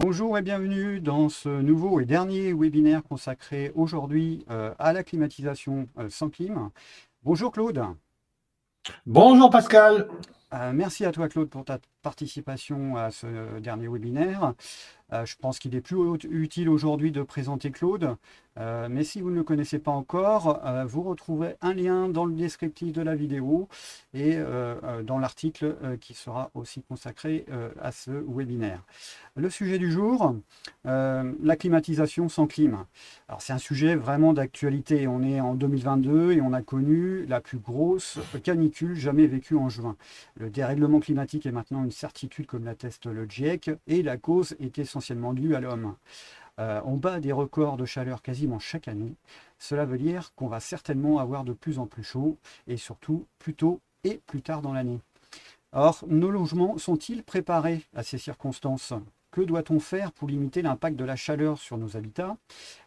Bonjour et bienvenue dans ce nouveau et dernier webinaire consacré aujourd'hui à la climatisation sans clim. Bonjour Claude. Bonjour Pascal. Merci à toi Claude pour ta participation à ce dernier webinaire. Je pense qu'il est plus utile aujourd'hui de présenter Claude, mais si vous ne le connaissez pas encore, vous retrouverez un lien dans le descriptif de la vidéo et dans l'article qui sera aussi consacré à ce webinaire. Le sujet du jour, la climatisation sans clim. Alors c'est un sujet vraiment d'actualité. On est en 2022 et on a connu la plus grosse canicule jamais vécue en juin. Le dérèglement climatique est maintenant une certitude comme l'atteste le GIEC et la cause est essentiellement due à l'homme. On bat des records de chaleur quasiment chaque année. Cela veut dire qu'on va certainement avoir de plus en plus chaud et surtout plus tôt et plus tard dans l'année. Or, nos logements sont-ils préparés à ces circonstances ? Que doit-on faire pour limiter l'impact de la chaleur sur nos habitats?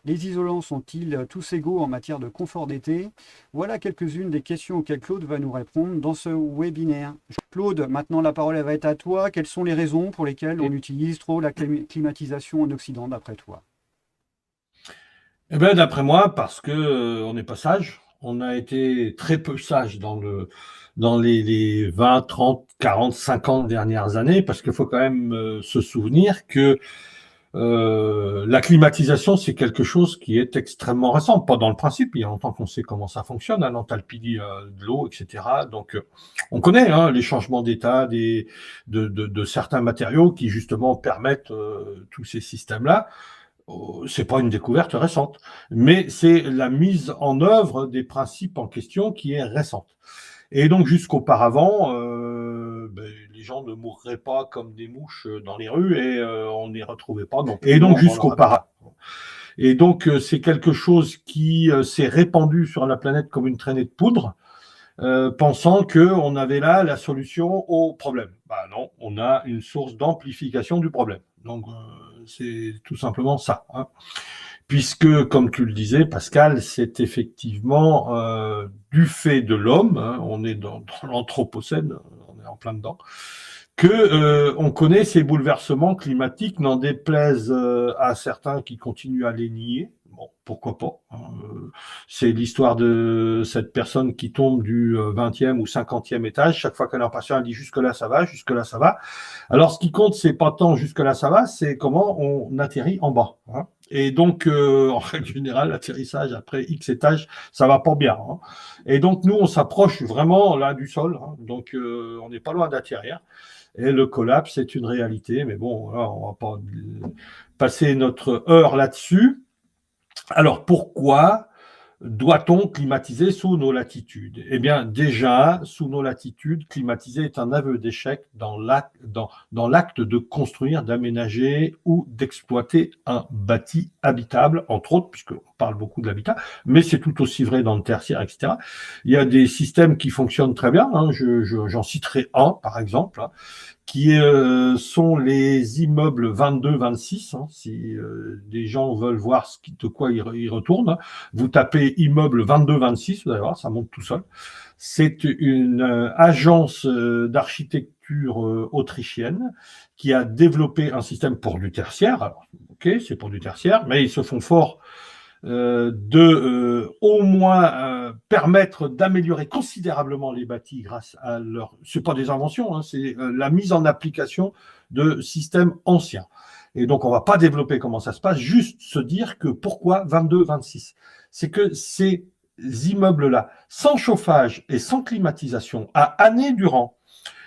Les isolants sont-ils tous égaux en matière de confort d'été? Voilà quelques-unes des questions auxquelles Claude va nous répondre dans ce webinaire. Claude, maintenant la parole va être à toi. Quelles sont les raisons pour lesquelles on utilise trop la climatisation en Occident d'après toi? Eh bien, d'après moi, parce que on n'est pas sage. On a été très peu sage dans les 20, 30, 40, 50 dernières années, parce qu'il faut quand même se souvenir que la climatisation, c'est quelque chose qui est extrêmement récent. Pas dans le principe, il y a longtemps qu'on sait comment ça fonctionne, hein, l'enthalpie de l'eau, etc. Donc, on connaît hein, les changements d'état de certains matériaux qui justement permettent tous ces systèmes-là. C'est pas une découverte récente, mais c'est la mise en œuvre des principes en question qui est récente. Et donc jusqu'auparavant, les gens ne mourraient pas comme des mouches dans les rues et on n'y retrouvait pas non. Et donc jusqu'auparavant. Et donc c'est quelque chose qui s'est répandu sur la planète comme une traînée de poudre, pensant que on avait là la solution au problème. Bah non, on a une source d'amplification du problème. Donc c'est tout simplement ça. Hein. Puisque, comme tu le disais, Pascal, c'est effectivement du fait de l'homme, hein, on est dans l'anthropocène, on est en plein dedans, que on connaît ces bouleversements climatiques, n'en déplaise à certains qui continuent à les nier. Bon, pourquoi pas. Hein, c'est l'histoire de cette personne qui tombe du 20e ou 50e étage. Chaque fois qu'elle est en patient, elle dit jusque-là ça va, jusque-là ça va. Alors, ce qui compte, c'est pas tant jusque-là ça va, c'est comment on atterrit en bas. Hein. Et donc, en règle générale, l'atterrissage après X étages, ça va pas bien. Hein. Et donc, nous, on s'approche vraiment là du sol. Hein. Donc, on n'est pas loin d'atterrir. Et le collapse est une réalité. Mais bon, là, on va pas passer notre heure là-dessus. Alors, pourquoi doit-on climatiser sous nos latitudes? Eh bien, déjà, sous nos latitudes, climatiser est un aveu d'échec dans l'acte de construire, d'aménager ou d'exploiter un bâti habitable, entre autres, puisqu'on parle beaucoup de l'habitat, mais c'est tout aussi vrai dans le tertiaire, etc. Il y a des systèmes qui fonctionnent très bien. Hein, j'en citerai un, par exemple, hein, qui sont les immeubles 22-26. Hein, si des gens veulent voir de quoi ils retournent, hein. Vous tapez immeuble 22-26, vous allez voir, ça monte tout seul. C'est une agence d'architecture autrichienne qui a développé un système pour du tertiaire. Alors, ok, c'est pour du tertiaire, mais ils se font fort de au moins permettre d'améliorer considérablement les bâtis grâce à leur... C'est pas des inventions, hein, c'est la mise en application de systèmes anciens. Et donc, on va pas développer comment ça se passe, juste se dire que pourquoi 22-26. C'est que ces immeubles-là, sans chauffage et sans climatisation, à années durant,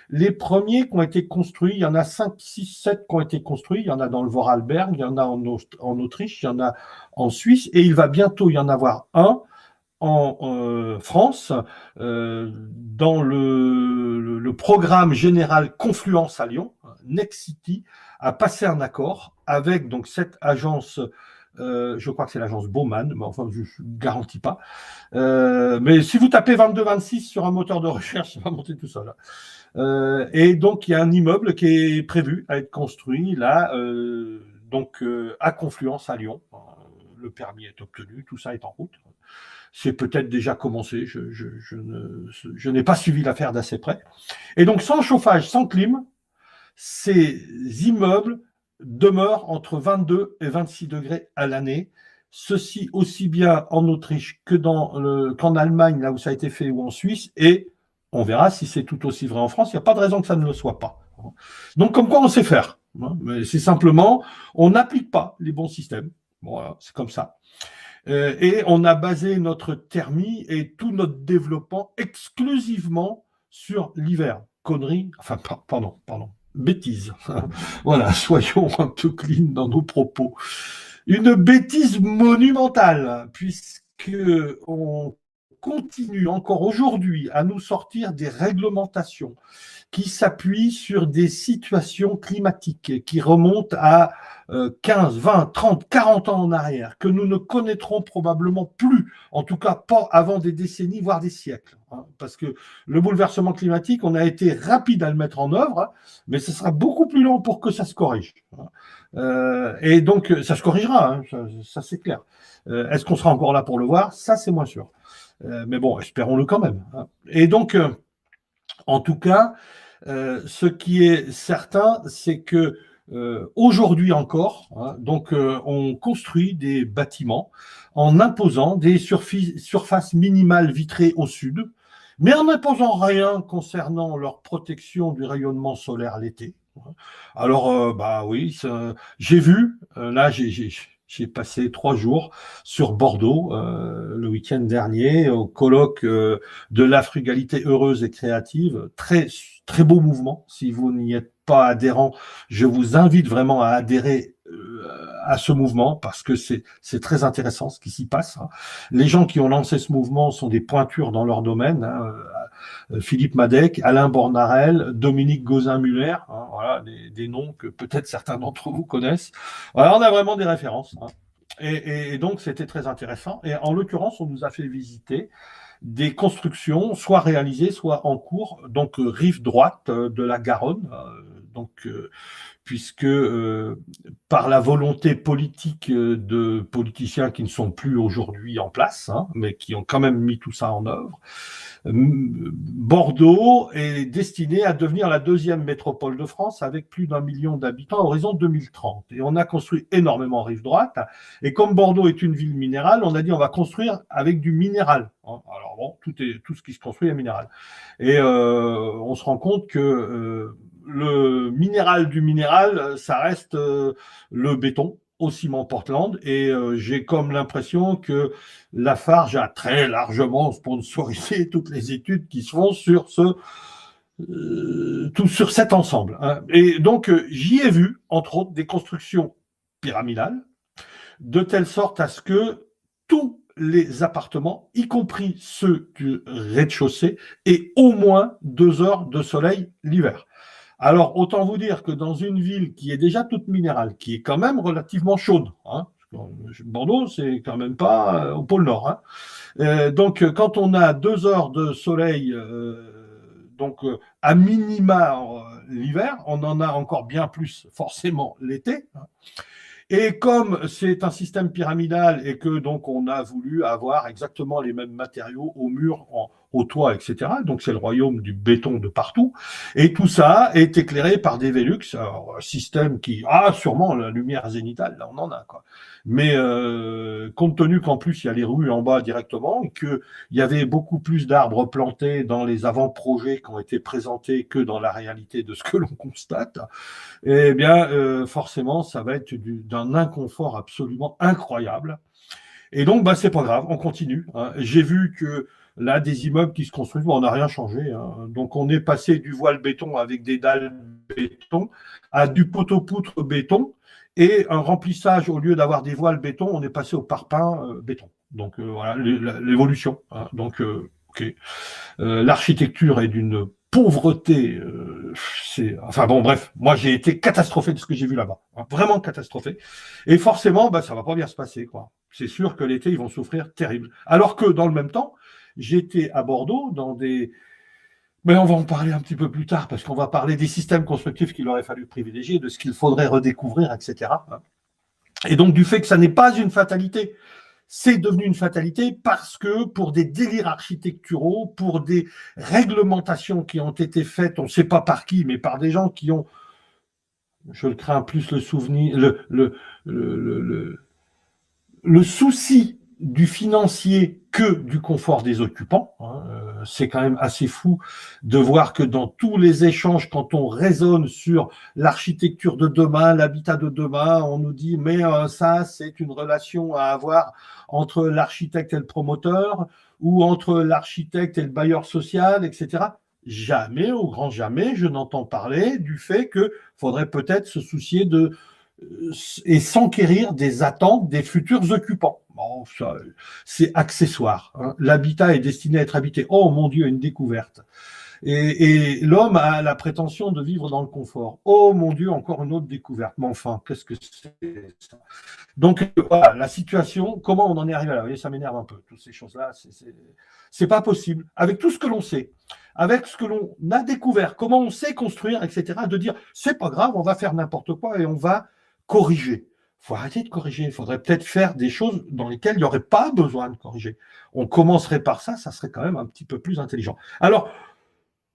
les premiers qui ont été construits, il y en a 5, 6, 7 qui ont été construits. Il y en a dans le Vorarlberg, il y en a en Autriche, il y en a en Suisse, et il va bientôt y en avoir un en France, dans le programme général Confluence à Lyon, Next City, a passé un accord avec donc cette agence. Je crois que c'est l'agence Baumann, mais enfin, je ne garantis pas. Mais si vous tapez 22-26 sur un moteur de recherche, ça va monter tout seul. Et donc, il y a un immeuble qui est prévu à être construit là, à Confluence à Lyon. Le permis est obtenu, tout ça est en route. C'est peut-être déjà commencé, je n'ai pas suivi l'affaire d'assez près. Et donc, sans chauffage, sans clim, ces immeubles demeure entre 22 et 26 degrés à l'année. Ceci aussi bien en Autriche qu'en Allemagne, là où ça a été fait, ou en Suisse, et on verra si c'est tout aussi vrai en France. Il n'y a pas de raison que ça ne le soit pas. Donc, comme quoi on sait faire. Mais c'est simplement, on n'applique pas les bons systèmes. Voilà, c'est comme ça. Et on a basé notre thermie et tout notre développement exclusivement sur l'hiver. Connerie, enfin, pardon, bêtise. Voilà, soyons un peu clean dans nos propos. Une bêtise monumentale, puisque on continue encore aujourd'hui à nous sortir des réglementations qui s'appuient sur des situations climatiques qui remontent à 15, 20, 30, 40 ans en arrière, que nous ne connaîtrons probablement plus, en tout cas pas avant des décennies, voire des siècles. Parce que le bouleversement climatique, on a été rapide à le mettre en œuvre, mais ce sera beaucoup plus long pour que ça se corrige. Et donc, ça se corrigera, ça c'est clair. Est-ce qu'on sera encore là pour le voir? Ça, c'est moins sûr. Mais bon, espérons-le quand même. Et donc, en tout cas, ce qui est certain, c'est que aujourd'hui encore, on construit des bâtiments en imposant des surfaces minimales vitrées au sud, mais en n'imposant rien concernant leur protection du rayonnement solaire l'été. Alors, bah oui, j'ai vu, là, j'ai passé 3 jours sur Bordeaux le week-end dernier au colloque de la frugalité heureuse et créative. Très, très beau mouvement. Si vous n'y êtes pas adhérent, je vous invite vraiment à adhérer à ce mouvement parce que c'est très intéressant ce qui s'y passe. Les gens qui ont lancé ce mouvement sont des pointures dans leur domaine. Philippe Madec, Alain Bornarel, Dominique Gauzin-Muller, voilà, des noms que peut-être certains d'entre vous connaissent. Voilà, on a vraiment des références. Et donc, c'était très intéressant. Et en l'occurrence, on nous a fait visiter des constructions, soit réalisées, soit en cours, donc rive droite de la Garonne, puisque par la volonté politique de politiciens qui ne sont plus aujourd'hui en place, mais qui ont quand même mis tout ça en œuvre, Bordeaux est destiné à devenir la 2e métropole de France avec plus d'1 million d'habitants à horizon 2030. Et on a construit énormément rive droite. Et comme Bordeaux est une ville minérale, on a dit on va construire avec du minéral. Alors bon, tout ce qui se construit est minéral. Et on se rend compte que le minéral du minéral, ça reste le béton au ciment Portland. Et j'ai comme l'impression que Lafarge a très largement sponsorisé toutes les études qui se font sur sur cet ensemble. Et donc, j'y ai vu, entre autres, des constructions pyramidales, de telle sorte à ce que tous les appartements, y compris ceux du rez-de-chaussée, aient au moins 2 heures de soleil l'hiver. Alors, autant vous dire que dans une ville qui est déjà toute minérale, qui est quand même relativement chaude, Bordeaux, c'est quand même pas au pôle Nord. Donc, quand on a 2 heures de soleil, à minima l'hiver, on en a encore bien plus forcément l'été. Et comme c'est un système pyramidal et que donc on a voulu avoir exactement les mêmes matériaux au mur, au toit, etc. Donc c'est le royaume du béton de partout. Et tout ça est éclairé par des Velux, alors, un système qui sûrement la lumière zénitale, là on en a quoi. Mais compte tenu qu'en plus il y a les rues en bas directement, et qu'il y avait beaucoup plus d'arbres plantés dans les avant-projets qui ont été présentés que dans la réalité de ce que l'on constate, eh bien forcément ça va être d'un inconfort absolument incroyable. Et donc c'est pas grave, on continue. J'ai vu que là, des immeubles qui se construisent, on n'a rien changé. Donc, on est passé du voile béton avec des dalles béton à du poteau-poutre béton et un remplissage, au lieu d'avoir des voiles béton, on est passé au parpaing béton. Donc, voilà l'évolution. Donc, OK. L'architecture est d'une pauvreté. Enfin bon, bref, moi j'ai été catastrophé de ce que j'ai vu là-bas. Vraiment catastrophé. Et forcément, ça va pas bien se passer, quoi. C'est sûr que l'été, ils vont souffrir terrible. Alors que, dans le même temps, j'étais à Bordeaux dans des... Mais on va en parler un petit peu plus tard, parce qu'on va parler des systèmes constructifs qu'il aurait fallu privilégier, de ce qu'il faudrait redécouvrir, etc. Et donc du fait que ça n'est pas une fatalité, c'est devenu une fatalité parce que pour des délires architecturaux, pour des réglementations qui ont été faites, on ne sait pas par qui, mais par des gens qui ont Je crains plus le souvenir, le souci du financier que du confort des occupants. C'est quand même assez fou de voir que dans tous les échanges, quand on raisonne sur l'architecture de demain, l'habitat de demain, on nous dit mais ça c'est une relation à avoir entre l'architecte et le promoteur ou entre l'architecte et le bailleur social, etc. Jamais, au grand jamais, je n'entends parler du fait qu'il faudrait peut-être se soucier de et s'enquérir des attentes des futurs occupants. Bon, ça, c'est accessoire. Hein. L'habitat est destiné à être habité. Oh mon Dieu, une découverte. Et l'homme a la prétention de vivre dans le confort. Oh mon Dieu, encore une autre découverte. Mais enfin, qu'est-ce que c'est ça? Donc voilà, la situation, comment on en est arrivé là? Vous voyez, ça m'énerve un peu, toutes ces choses-là. C'est pas possible. Avec tout ce que l'on sait, avec ce que l'on a découvert, comment on sait construire, etc., de dire, c'est pas grave, on va faire n'importe quoi et on va corriger. Il faut arrêter de corriger. Il faudrait peut-être faire des choses dans lesquelles il n'y aurait pas besoin de corriger. On commencerait par ça, ça serait quand même un petit peu plus intelligent. Alors,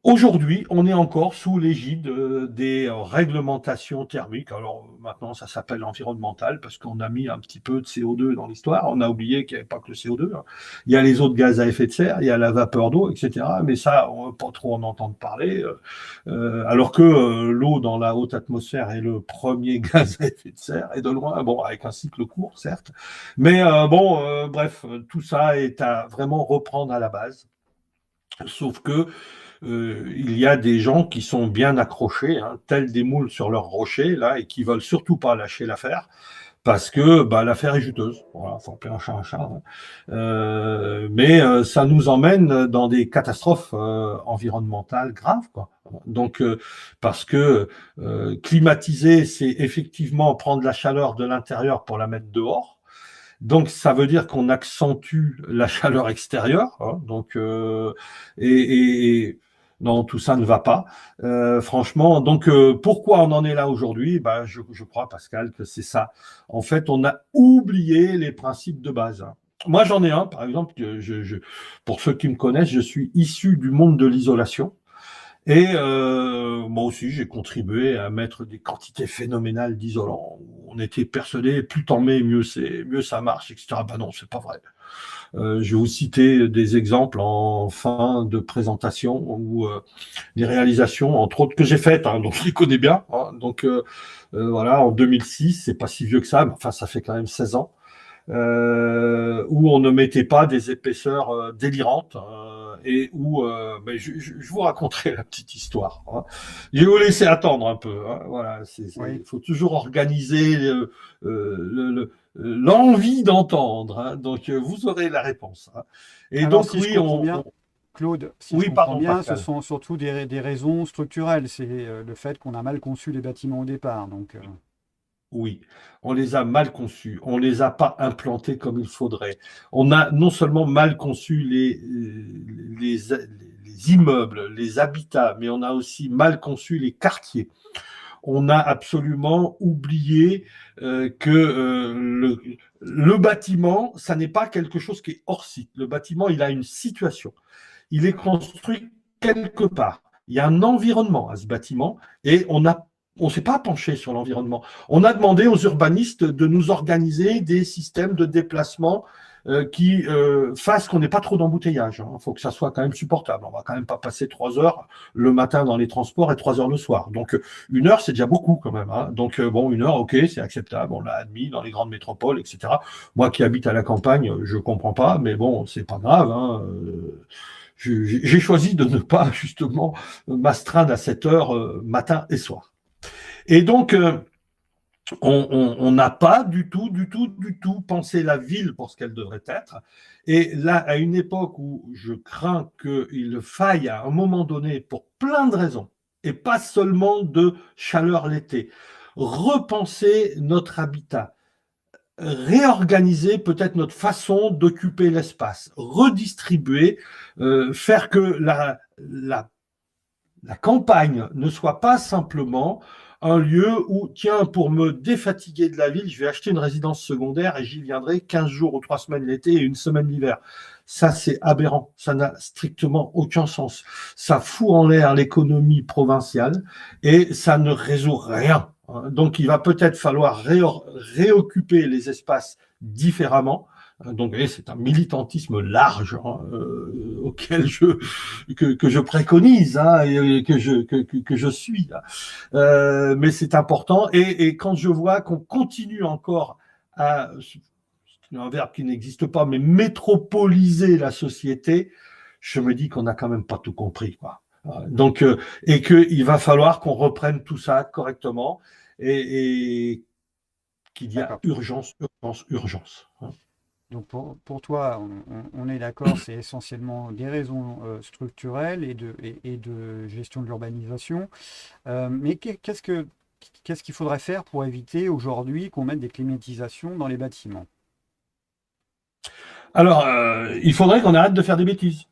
aujourd'hui, on est encore sous l'égide des réglementations thermiques. Alors maintenant, ça s'appelle environnemental parce qu'on a mis un petit peu de CO2 dans l'histoire. On a oublié qu'il n'y avait pas que le CO2. Hein. Il y a les autres gaz à effet de serre, il y a la vapeur d'eau, etc. Mais ça, on ne veut pas trop en entendre parler. Alors que l'eau dans la haute atmosphère est le premier gaz à effet de serre, et de loin, bon, avec un cycle court, certes. Mais bref, tout ça est à vraiment reprendre à la base. Sauf que il y a des gens qui sont bien accrochés, hein, tels des moules sur leur rocher, là, et qui veulent surtout pas lâcher l'affaire, parce que bah, l'affaire est juteuse. Voilà, faut appeler un chat un chat. Hein. Mais ça nous emmène dans des catastrophes environnementales graves, quoi. Donc, parce que climatiser, c'est effectivement prendre la chaleur de l'intérieur pour la mettre dehors. Donc, ça veut dire qu'on accentue la chaleur extérieure. Hein, donc, et non, tout ça ne va pas. Franchement, donc pourquoi on en est là aujourd'hui? Ben, je crois, Pascal, que c'est ça. En fait, on a oublié les principes de base. Hein. Moi, j'en ai un, par exemple, pour ceux qui me connaissent, je suis issu du monde de l'isolation. Et moi aussi, j'ai contribué à mettre des quantités phénoménales d'isolants. On était persuadé, plus t'en mets, mieux ça marche, etc. Ben non, c'est pas vrai. Je vais vous citer des exemples en fin de présentation ou des réalisations, entre autres, que j'ai faites, hein, donc je les connais bien. Hein, donc voilà, en 2006, c'est pas si vieux que ça, mais enfin ça fait quand même 16 ans. Où on ne mettait pas des épaisseurs délirantes et où ben, je vous raconterai la petite histoire. Hein. Je vais vous laisser attendre un peu. Hein. Voilà, Oui. faut toujours organiser l'envie d'entendre. Hein. Donc vous aurez la réponse. Hein. Et Alors, donc si je oui, comprends bien, Claude, si je oui, comprends pardon, bien, ce Pascal. sont surtout des raisons structurelles. C'est le fait qu'on a mal conçu les bâtiments au départ. Donc, Oui, on les a mal conçus, on les a pas implantés comme il faudrait. On a non seulement mal conçu les immeubles, les habitats, mais on a aussi mal conçu les quartiers. On a absolument oublié que le bâtiment, ça n'est pas quelque chose qui est hors site. Le bâtiment, il a une situation. Il est construit quelque part. Il y a un environnement à ce bâtiment et on s'est pas penché sur l'environnement. On a demandé aux urbanistes de nous organiser des systèmes de déplacement qui fassent qu'on n'ait pas trop d'embouteillage. Il faut que ça soit quand même supportable. On va quand même pas passer 3 heures le matin dans les transports et 3 heures le soir. Donc 1 heure, c'est déjà beaucoup quand même. Hein. Donc bon, 1 heure, ok, c'est acceptable. On l'a admis dans les grandes métropoles, etc. Moi qui habite à la campagne, je comprends pas, mais bon, c'est pas grave. Hein. J'ai choisi de ne pas justement m'astreindre à cette heure matin et soir. Et donc, on n'a pas du tout pensé la ville pour ce qu'elle devrait être. Et là, à une époque où je crains qu'il faille à un moment donné, pour plein de raisons, et pas seulement de chaleur l'été, repenser notre habitat, réorganiser peut-être notre façon d'occuper l'espace, redistribuer, faire que la campagne ne soit pas simplement un lieu où, tiens, pour me défatiguer de la ville, je vais acheter une résidence secondaire et j'y viendrai 15 jours ou 3 semaines l'été et une semaine l'hiver. Ça, c'est aberrant. Ça n'a strictement aucun sens. Ça fout en l'air l'économie provinciale et ça ne résout rien. hein. Donc, il va peut-être falloir réoccuper les espaces différemment. Donc, c'est un militantisme large, hein, auquel que je préconise, hein, et que je suis. Mais c'est important. Et quand je vois qu'on continue encore à, un verbe qui n'existe pas, mais métropoliser la société, je me dis qu'on n'a quand même pas tout compris, quoi. Donc, et qu'il va falloir qu'on reprenne tout ça correctement et qu'il y a D'accord. urgence, urgence, urgence, hein. Donc pour toi, on est d'accord, c'est essentiellement des raisons structurelles et de gestion de l'urbanisation. Mais qu'est-ce qu'il faudrait faire pour éviter aujourd'hui qu'on mette des climatisations dans les bâtiments? Alors, il faudrait qu'on arrête de faire des bêtises.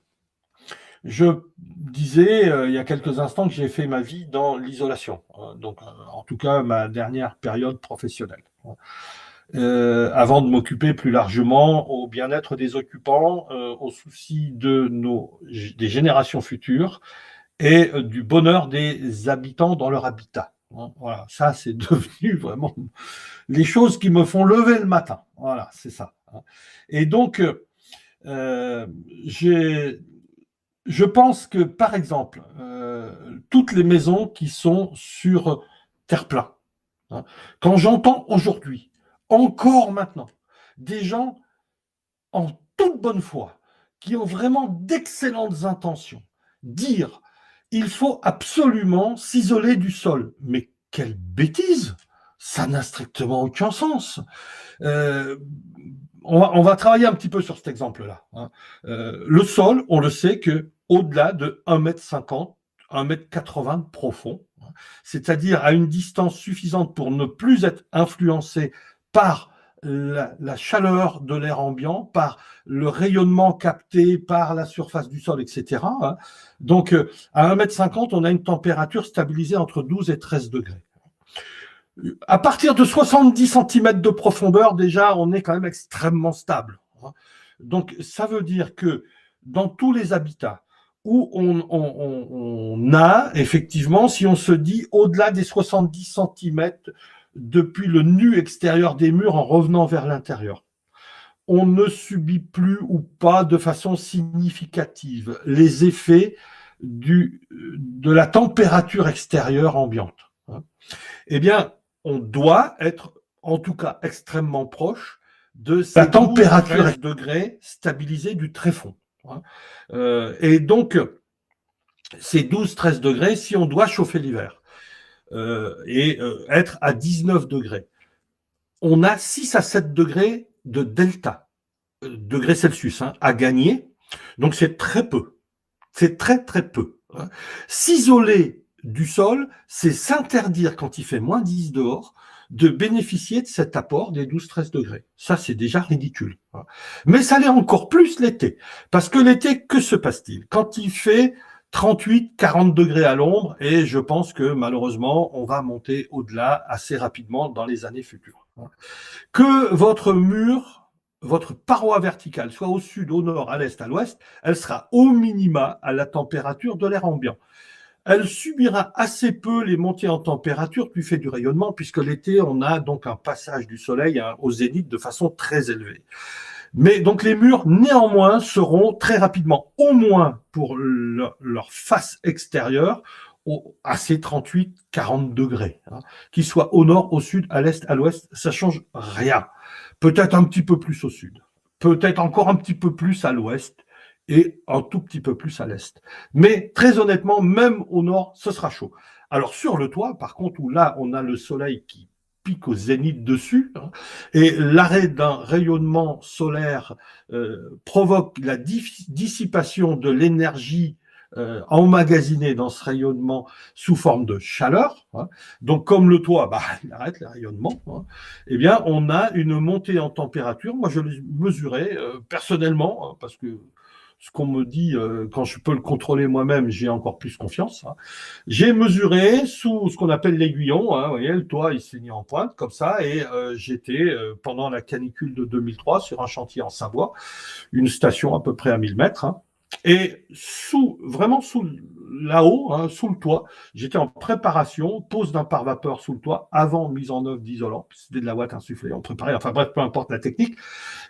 Je disais il y a quelques instants que j'ai fait ma vie dans l'isolation, donc en tout cas ma dernière période professionnelle, avant de m'occuper plus largement au bien-être des occupants, aux soucis des générations futures et du bonheur des habitants dans leur habitat, hein. Voilà, ça c'est devenu vraiment les choses qui me font lever le matin. Voilà, c'est ça, hein. Et donc, euh, j'ai je pense que, par exemple, toutes les maisons qui sont sur terre-plein, hein, quand j'entends aujourd'hui, encore maintenant, des gens en toute bonne foi, qui ont vraiment d'excellentes intentions, dire il faut absolument s'isoler du sol. Mais quelle bêtise! Ça n'a strictement aucun sens. Euh, on va travailler un petit peu sur cet exemple-là, hein. Le sol, on le sait que au-delà de 1,50 m, 1,80 m de profond, hein, c'est-à-dire à une distance suffisante pour ne plus être influencé par la chaleur de l'air ambiant, par le rayonnement capté par la surface du sol, etc., hein. Donc, à 1,50 m, on a une température stabilisée entre 12 et 13 degrés. À partir de 70 cm de profondeur, déjà, on est quand même extrêmement stable, hein. Donc, ça veut dire que dans tous les habitats où on a, effectivement, si on se dit au-delà des 70 cm depuis le nu extérieur des murs en revenant vers l'intérieur, on ne subit plus ou pas de façon significative les effets de la température extérieure ambiante, hein. Eh bien, on doit être, en tout cas, extrêmement proche de la température 13 degrés stabilisée du tréfonds, hein. Et donc, ces 12-13 degrés, si on doit chauffer l'hiver et être à 19 degrés, on a 6 à 7 degrés de delta, degrés Celsius, hein, à gagner. Donc, c'est très peu. C'est très, très peu, hein. S'isoler du sol, c'est s'interdire, quand il fait -10 dehors, de bénéficier de cet apport des 12-13 degrés. Ça, c'est déjà ridicule, hein. Mais ça l'est encore plus l'été. Parce que l'été, que se passe-t-il? Quand il fait 38-40 degrés à l'ombre, et je pense que malheureusement, on va monter au-delà assez rapidement dans les années futures, hein. Que votre mur, votre paroi verticale, soit au sud, au nord, à l'est, à l'ouest, elle sera au minima à la température de l'air ambiant. Elle subira assez peu les montées en température du fait du rayonnement, puisque l'été, on a donc un passage du soleil au zénith de façon très élevée. Mais donc les murs, néanmoins, seront très rapidement, au moins pour leur face extérieure, à ces 38-40 degrés, hein. Qu'ils soient au nord, au sud, à l'est, à l'ouest, ça change rien. Peut-être un petit peu plus au sud, peut-être encore un petit peu plus à l'ouest et un tout petit peu plus à l'est. Mais très honnêtement, même au nord, ce sera chaud. Alors sur le toit, par contre, où là, on a le soleil qui pique au zénith dessus, hein, et l'arrêt d'un rayonnement solaire provoque la dissipation de l'énergie emmagasinée dans ce rayonnement sous forme de chaleur, hein. Donc comme le toit, il arrête le rayonnement, hein. Eh bien, on a une montée en température. Moi, je l'ai mesuré personnellement, hein, parce que ce qu'on me dit, quand je peux le contrôler moi-même, j'ai encore plus confiance, hein. J'ai mesuré sous ce qu'on appelle l'aiguillon, hein, vous voyez, le toit, il s'est mis en pointe, comme ça, et j'étais, pendant la canicule de 2003, sur un chantier en Savoie, une station à peu près à 1000 mètres, hein, et vraiment sous là-haut, hein, sous le toit. J'étais en préparation, pose d'un pare-vapeur sous le toit, avant mise en œuvre d'isolant. C'était de la ouate insufflée, on préparait, enfin bref, peu importe la technique.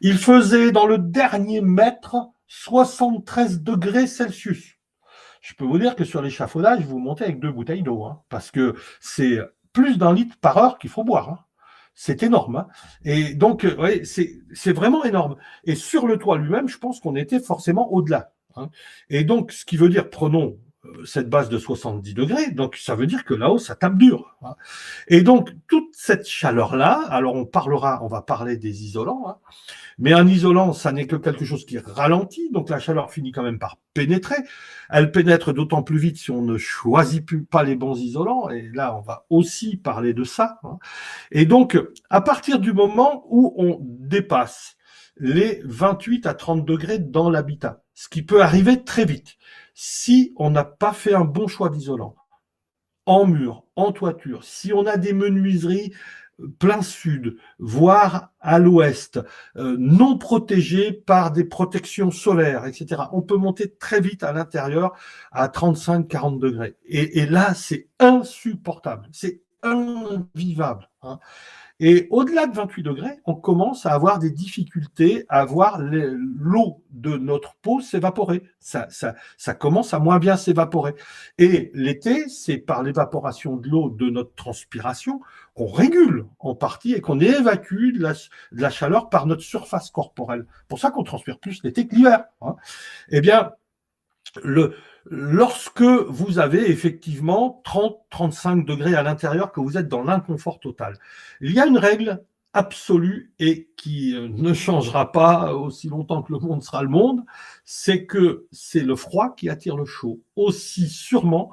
Il faisait dans le dernier mètre 73 degrés Celsius. Je peux vous dire que sur l'échafaudage, vous montez avec 2 bouteilles d'eau, hein, parce que c'est plus d'1 litre par heure qu'il faut boire. Hein. C'est énorme. Hein. Et donc, ouais, c'est vraiment énorme. Et sur le toit lui-même, je pense qu'on était forcément au-delà. Hein. Et donc, ce qui veut dire, prenons cette base de 70 degrés, donc ça veut dire que là-haut, ça tape dur. Hein. Et donc, toute cette chaleur-là, alors on va parler des isolants, hein, mais un isolant, ça n'est que quelque chose qui ralentit, donc la chaleur finit quand même par pénétrer. Elle pénètre d'autant plus vite si on ne choisit plus pas les bons isolants, et là, on va aussi parler de ça. Hein. Et donc, à partir du moment où on dépasse les 28 à 30 degrés dans l'habitat, ce qui peut arriver très vite, si on n'a pas fait un bon choix d'isolant, en mur, en toiture, si on a des menuiseries plein sud, voire à l'ouest, non protégées par des protections solaires, etc. On peut monter très vite à l'intérieur à 35-40 degrés. Et là, c'est insupportable, c'est invivable. Hein. Et au-delà de 28 degrés, on commence à avoir des difficultés à voir l'eau de notre peau s'évaporer. Ça commence à moins bien s'évaporer. Et l'été, c'est par l'évaporation de l'eau de notre transpiration qu'on régule en partie et qu'on évacue de la chaleur par notre surface corporelle. C'est pour ça qu'on transpire plus l'été que l'hiver. Hein. Eh bien, lorsque vous avez effectivement 30-35 degrés à l'intérieur, que vous êtes dans l'inconfort total, il y a une règle absolue et qui ne changera pas aussi longtemps que le monde sera le monde, c'est que c'est le froid qui attire le chaud, aussi sûrement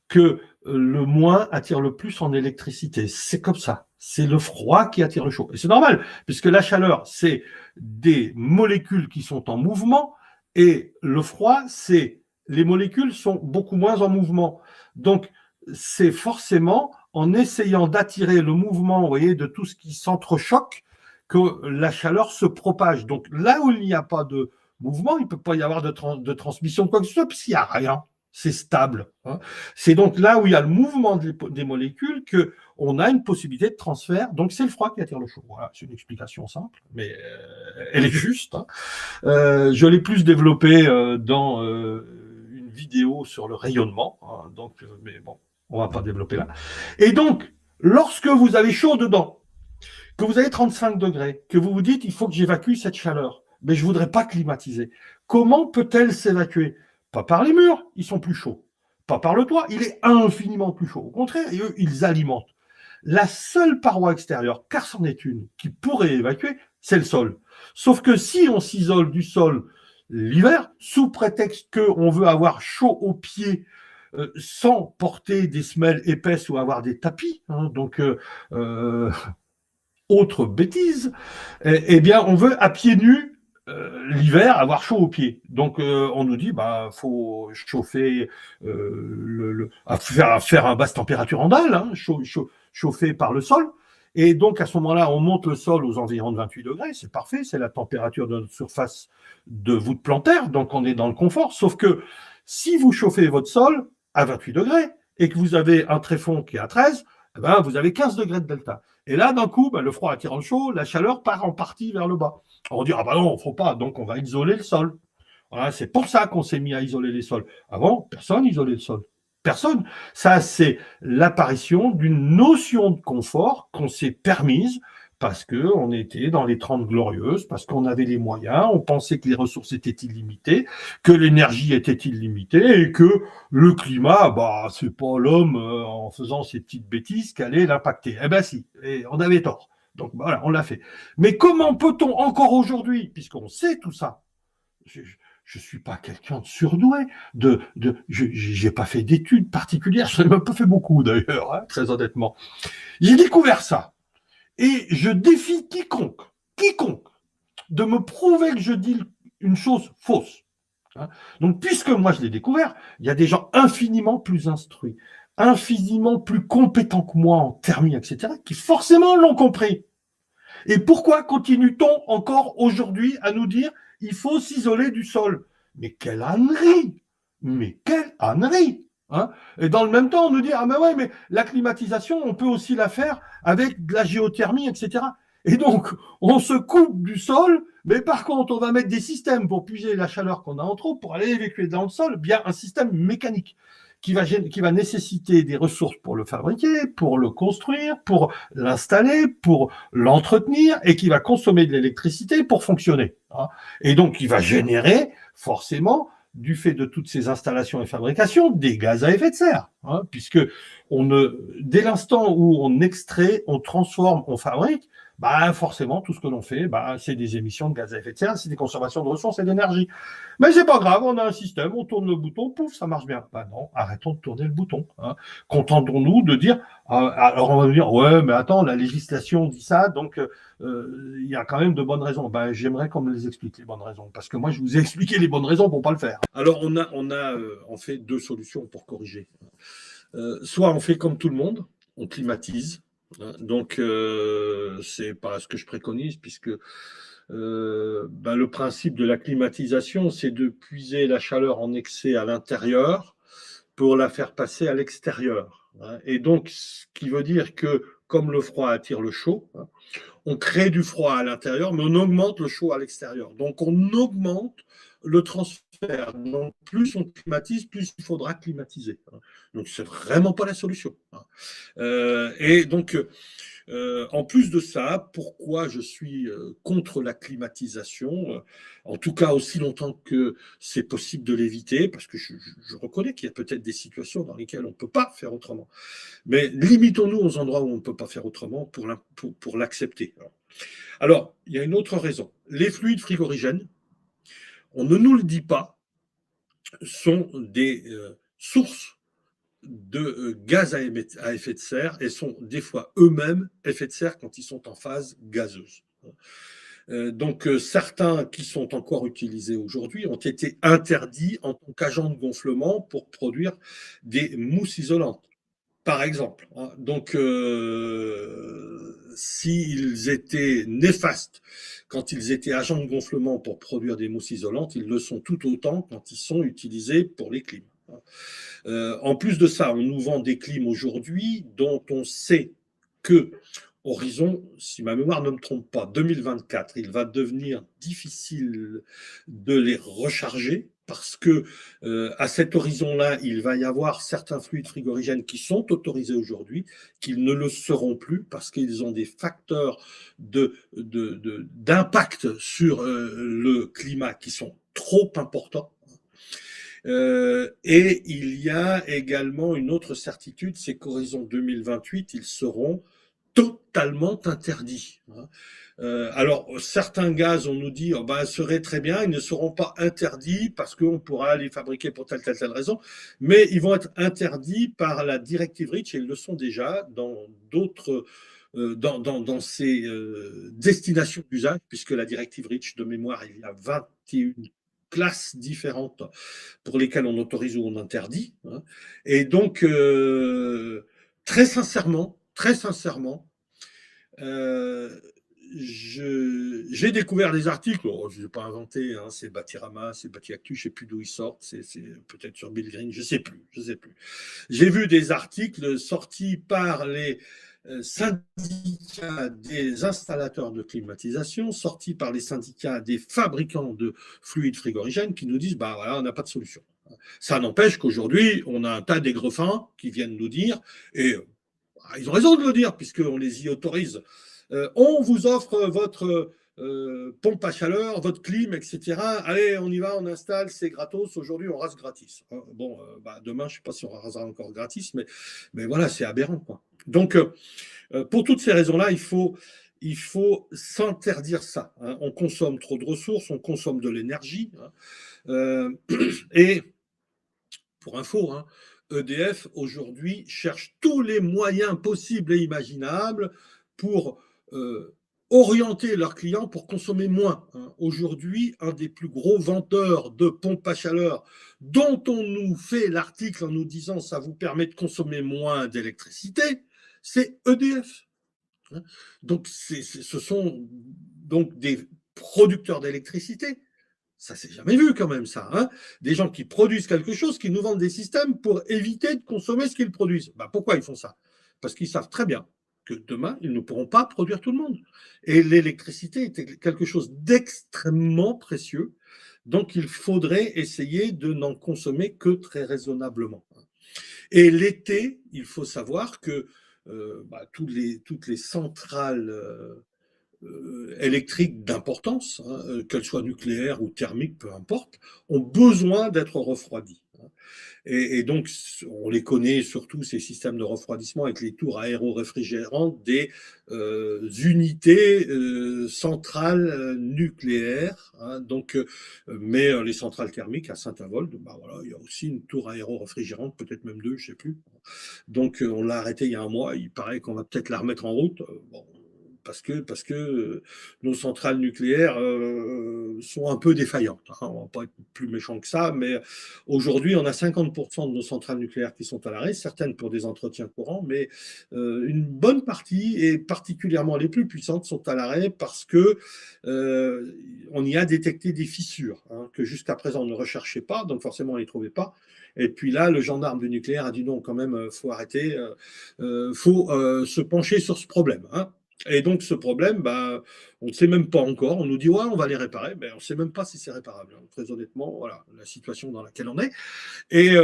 que le moins attire le plus en électricité. C'est comme ça. C'est le froid qui attire le chaud. Et c'est normal, puisque la chaleur, c'est des molécules qui sont en mouvement, et le froid, c'est les molécules sont beaucoup moins en mouvement. Donc, c'est forcément en essayant d'attirer le mouvement, vous voyez, de tout ce qui s'entrechoque, que la chaleur se propage. Donc, là où il n'y a pas de mouvement, il ne peut pas y avoir de transmission de quoi que ce soit, puisqu'il n'y a rien. C'est stable. Hein. C'est donc là où il y a le mouvement des molécules qu'on a une possibilité de transfert. Donc, c'est le froid qui attire le chaud. Voilà, c'est une explication simple, mais elle est juste. Hein. Je l'ai plus développé dans une vidéo sur le rayonnement, hein, donc, mais bon, on va pas développer là. Et donc, lorsque vous avez chaud dedans, que vous avez 35 degrés, que vous vous dites, il faut que j'évacue cette chaleur, mais je voudrais pas climatiser. Comment peut-elle s'évacuer? Pas par les murs, ils sont plus chauds. Pas par le toit, il est infiniment plus chaud. Au contraire, et eux, ils alimentent. La seule paroi extérieure, car c'en est une, qui pourrait évacuer, c'est le sol. Sauf que si on s'isole du sol l'hiver, sous prétexte qu'on veut avoir chaud aux pieds, sans porter des semelles épaisses ou avoir des tapis, hein, donc autre bêtise, eh bien on veut à pieds nus l'hiver avoir chaud aux pieds. Donc on nous dit bah faut chauffer faire un basse température en dalle, hein, chauffer par le sol. Et donc à ce moment-là, on monte le sol aux environs de 28 degrés, c'est parfait, c'est la température de notre surface de voûte plantaire, donc on est dans le confort. Sauf que si vous chauffez votre sol à 28 degrés et que vous avez un tréfonds qui est à 13, eh ben, vous avez 15 degrés de delta. Et là, d'un coup, ben, le froid attire le chaud, la chaleur part en partie vers le bas. On dit, ah ben non, faut pas, donc on va isoler le sol. Voilà, c'est pour ça qu'on s'est mis à isoler les sols. Avant, personne n'isolait le sol. Personne. Ça, c'est l'apparition d'une notion de confort qu'on s'est permise parce qu'on était dans les 30 glorieuses, parce qu'on avait les moyens, on pensait que les ressources étaient illimitées, que l'énergie était illimitée et que le climat, bah, c'est pas l'homme en faisant ces petites bêtises qui allait l'impacter. Eh ben si, et on avait tort. Donc voilà, on l'a fait. Mais comment peut-on encore aujourd'hui, puisqu'on sait tout ça, je suis pas quelqu'un de surdoué, j'ai pas fait d'études particulières, je n'ai même pas fait beaucoup d'ailleurs, hein, très honnêtement. J'ai découvert ça. Et je défie quiconque, de me prouver que je dis une chose fausse. Hein. Donc, puisque moi je l'ai découvert, il y a des gens infiniment plus instruits, infiniment plus compétents que moi en thermie, etc., qui forcément l'ont compris. Et pourquoi continue-t-on encore aujourd'hui à nous dire il faut s'isoler du sol? Mais quelle ânerie! Mais quelle ânerie! Hein. Et dans le même temps, on nous dit, ah mais ouais, mais la climatisation, on peut aussi la faire avec de la géothermie, etc. Et donc, on se coupe du sol, mais par contre, on va mettre des systèmes pour puiser la chaleur qu'on a en trop, pour aller l'évacuer dans le sol, via un système mécanique qui va nécessiter des ressources pour le fabriquer, pour le construire, pour l'installer, pour l'entretenir, et qui va consommer de l'électricité pour fonctionner. Hein. Et donc, il va générer forcément du fait de toutes ces installations et fabrications, des gaz à effet de serre, hein, puisque dès l'instant où on extrait, on transforme, on fabrique, bah forcément tout ce que l'on fait, bah c'est des émissions de gaz à effet de serre, c'est des consommations de ressources et d'énergie. Mais c'est pas grave, on a un système, on tourne le bouton, pouf, ça marche bien. Bah non, arrêtons de tourner le bouton. Hein. Contentons-nous de dire, alors on va me dire, ouais, mais attends, la législation dit ça, donc il y a quand même de bonnes raisons. Ben, j'aimerais qu'on me les explique, les bonnes raisons, parce que moi, je vous ai expliqué les bonnes raisons pour pas le faire. Alors, on fait deux solutions pour corriger. Soit on fait comme tout le monde, on climatise. Hein, donc, c'est pas ce que je préconise, puisque ben, le principe de la climatisation, c'est de puiser la chaleur en excès à l'intérieur pour la faire passer à l'extérieur. Hein. Et donc, ce qui veut dire que, comme le froid attire le chaud, hein, on crée du froid à l'intérieur, mais on augmente le chaud à l'extérieur. Donc, on augmente le transfert. Donc, plus on climatise, plus il faudra climatiser. Donc, c'est vraiment pas la solution. Et donc, en plus de ça, pourquoi je suis contre la climatisation, en tout cas aussi longtemps que c'est possible de l'éviter, parce que je reconnais qu'il y a peut-être des situations dans lesquelles on ne peut pas faire autrement. Mais limitons-nous aux endroits où on ne peut pas faire autrement pour l'accepter. Alors, il y a une autre raison. Les fluides frigorigènes, on ne nous le dit pas, sont des sources de gaz à effet de serre et sont des fois eux-mêmes effets de serre quand ils sont en phase gazeuse. Donc certains qui sont encore utilisés aujourd'hui ont été interdits en tant qu'agents de gonflement pour produire des mousses isolantes, par exemple. Hein. Donc s'ils étaient néfastes quand ils étaient agents de gonflement pour produire des mousses isolantes, ils le sont tout autant quand ils sont utilisés pour les clims. En plus de ça, on nous vend des clims aujourd'hui dont on sait que, horizon, si ma mémoire ne me trompe pas, 2024, il va devenir difficile de les recharger parce que à cet horizon-là, il va y avoir certains fluides frigorigènes qui sont autorisés aujourd'hui, qu'ils ne le seront plus parce qu'ils ont des facteurs d'impact sur le climat qui sont trop importants. Et il y a également une autre certitude, c'est qu'horizon 2028, ils seront totalement interdits. Alors, certains gaz, on nous dit, oh ben, seraient très bien, ils ne seront pas interdits parce qu'on pourra les fabriquer pour telle raison, mais ils vont être interdits par la directive REACH, et ils le sont déjà dans d'autres dans ces destinations d'usage, puisque la directive REACH de mémoire, il y a 21 classes différentes pour lesquelles on autorise ou on interdit. Hein. Et donc, très sincèrement, euh, j'ai découvert des articles, oh, je ne l'ai pas inventé, hein, c'est Batirama, c'est Batiactu, je ne sais plus d'où ils sortent, c'est peut-être sur Bill Green, je ne sais plus. J'ai vu des articles sortis par les syndicats des installateurs de climatisation, sortis par les syndicats des fabricants de fluides frigorigènes qui nous disent, bah voilà, on n'a pas de solution. Ça n'empêche qu'aujourd'hui, on a un tas d'égreffins qui viennent nous dire, et ils ont raison de le dire, puisqu'on les y autorise, on vous offre votre pompe à chaleur, votre clim, etc. Allez, on y va, on installe, c'est gratos. Aujourd'hui, on rase gratis. Bon, bah, demain, je ne sais pas si on rasera encore gratis, mais voilà, c'est aberrant, quoi. Donc, pour toutes ces raisons-là, il faut s'interdire ça. Hein. On consomme trop de ressources, on consomme de l'énergie. Hein. Et pour info, hein, EDF aujourd'hui cherche tous les moyens possibles et imaginables pour orienter leurs clients pour consommer moins. Hein. Aujourd'hui, un des plus gros vendeurs de pompes à chaleur dont on nous fait l'article en nous disant ça vous permet de consommer moins d'électricité, c'est EDF. Hein. Donc ce sont donc des producteurs d'électricité. Ça s'est jamais vu quand même, ça. Hein, des gens qui produisent quelque chose, qui nous vendent des systèmes pour éviter de consommer ce qu'ils produisent. Ben, pourquoi ils font ça? Parce qu'ils savent très bien que demain, ils ne pourront pas produire tout le monde. Et l'électricité était quelque chose d'extrêmement précieux. Donc, il faudrait essayer de n'en consommer que très raisonnablement. Et l'été, il faut savoir que toutes les centrales électriques d'importance, hein, qu'elles soient nucléaires ou thermiques, peu importe, ont besoin d'être refroidies. Hein. Et donc, on les connaît surtout, ces systèmes de refroidissement avec les tours aéro-réfrigérantes des unités centrales nucléaires. Hein, donc, mais les centrales thermiques à Saint-Avold, bah voilà, il y a aussi une tour aéro-réfrigérante, peut-être même deux, je ne sais plus. Donc, on l'a arrêté il y a un mois. Il paraît qu'on va peut-être la remettre en route. Bon, parce que nos centrales nucléaires sont un peu défaillantes. Hein. On ne va pas être plus méchant que ça, mais aujourd'hui, on a 50% de nos centrales nucléaires qui sont à l'arrêt, certaines pour des entretiens courants, mais une bonne partie, et particulièrement les plus puissantes, sont à l'arrêt parce que on y a détecté des fissures hein, que jusqu'à présent on ne recherchait pas, donc forcément on ne les trouvait pas. Et puis là, le gendarme du nucléaire a dit non, quand même, faut arrêter, faut se pencher sur ce problème. Hein. Et donc, ce problème, bah, on ne sait même pas encore. On nous dit, ouais, on va les réparer. Mais on ne sait même pas si c'est réparable. Hein. Très honnêtement, voilà la situation dans laquelle on est. Et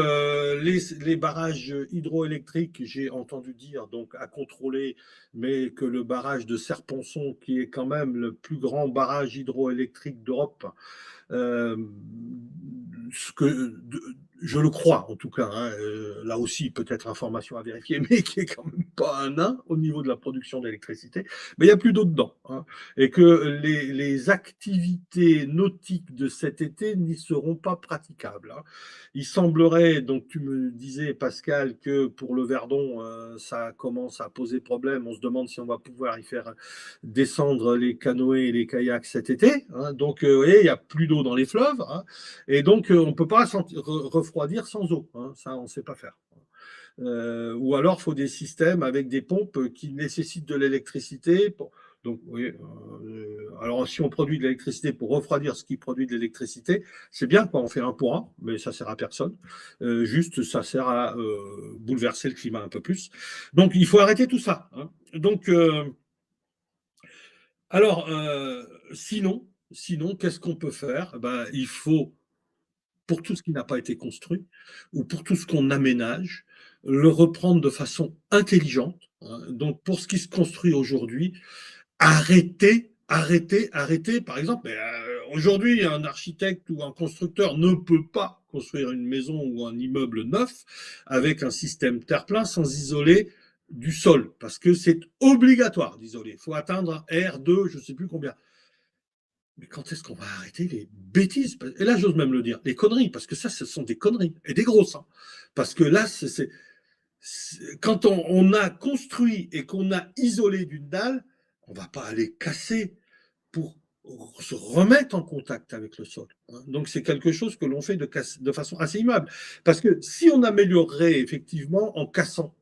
les barrages hydroélectriques, j'ai entendu dire, donc à contrôler, mais que le barrage de Serponçon, qui est quand même le plus grand barrage hydroélectrique d'Europe, euh, ce que, je le crois en tout cas, hein, là aussi peut-être information à vérifier, mais qui est quand même pas un nain au niveau de la production d'électricité, mais il n'y a plus d'eau dedans. Hein, et que les activités nautiques de cet été n'y seront pas praticables. Hein. Il semblerait, donc tu me disais Pascal, que pour le Verdon, ça commence à poser problème. On se demande si on va pouvoir y faire descendre les canoës et les kayaks cet été. Hein. Donc, vous voyez, il n'y a plus d'eau dans les fleuves. Hein. Et donc, on ne peut pas refroidir sans eau. Hein. Ça, on ne sait pas faire. Ou alors, il faut des systèmes avec des pompes qui nécessitent de l'électricité. Donc, oui, alors si on produit de l'électricité pour refroidir ce qui produit de l'électricité, c'est bien quand on fait un pour un, mais ça sert à personne. Juste, ça sert à bouleverser le climat un peu plus. Donc, il faut arrêter tout ça. Hein. Donc, alors, sinon, qu'est-ce qu'on peut faire? Ben, il faut, pour tout ce qui n'a pas été construit, ou pour tout ce qu'on aménage, le reprendre de façon intelligente. Hein. Donc, pour ce qui se construit aujourd'hui, arrêtez. Par exemple, aujourd'hui, un architecte ou un constructeur ne peut pas construire une maison ou un immeuble neuf avec un système terre-plein sans isoler du sol, parce que c'est obligatoire d'isoler. Il faut atteindre un R2, je ne sais plus combien. Mais quand est-ce qu'on va arrêter les bêtises? Et là, j'ose même le dire, les conneries, parce que ça, ce sont des conneries, et des grosses. Hein. Parce que là, quand on a construit et qu'on a isolé d'une dalle, on ne va pas aller casser pour se remettre en contact avec le sol. Hein. Donc c'est quelque chose que l'on fait de façon assez immuable. Parce que si on améliorerait effectivement en cassant,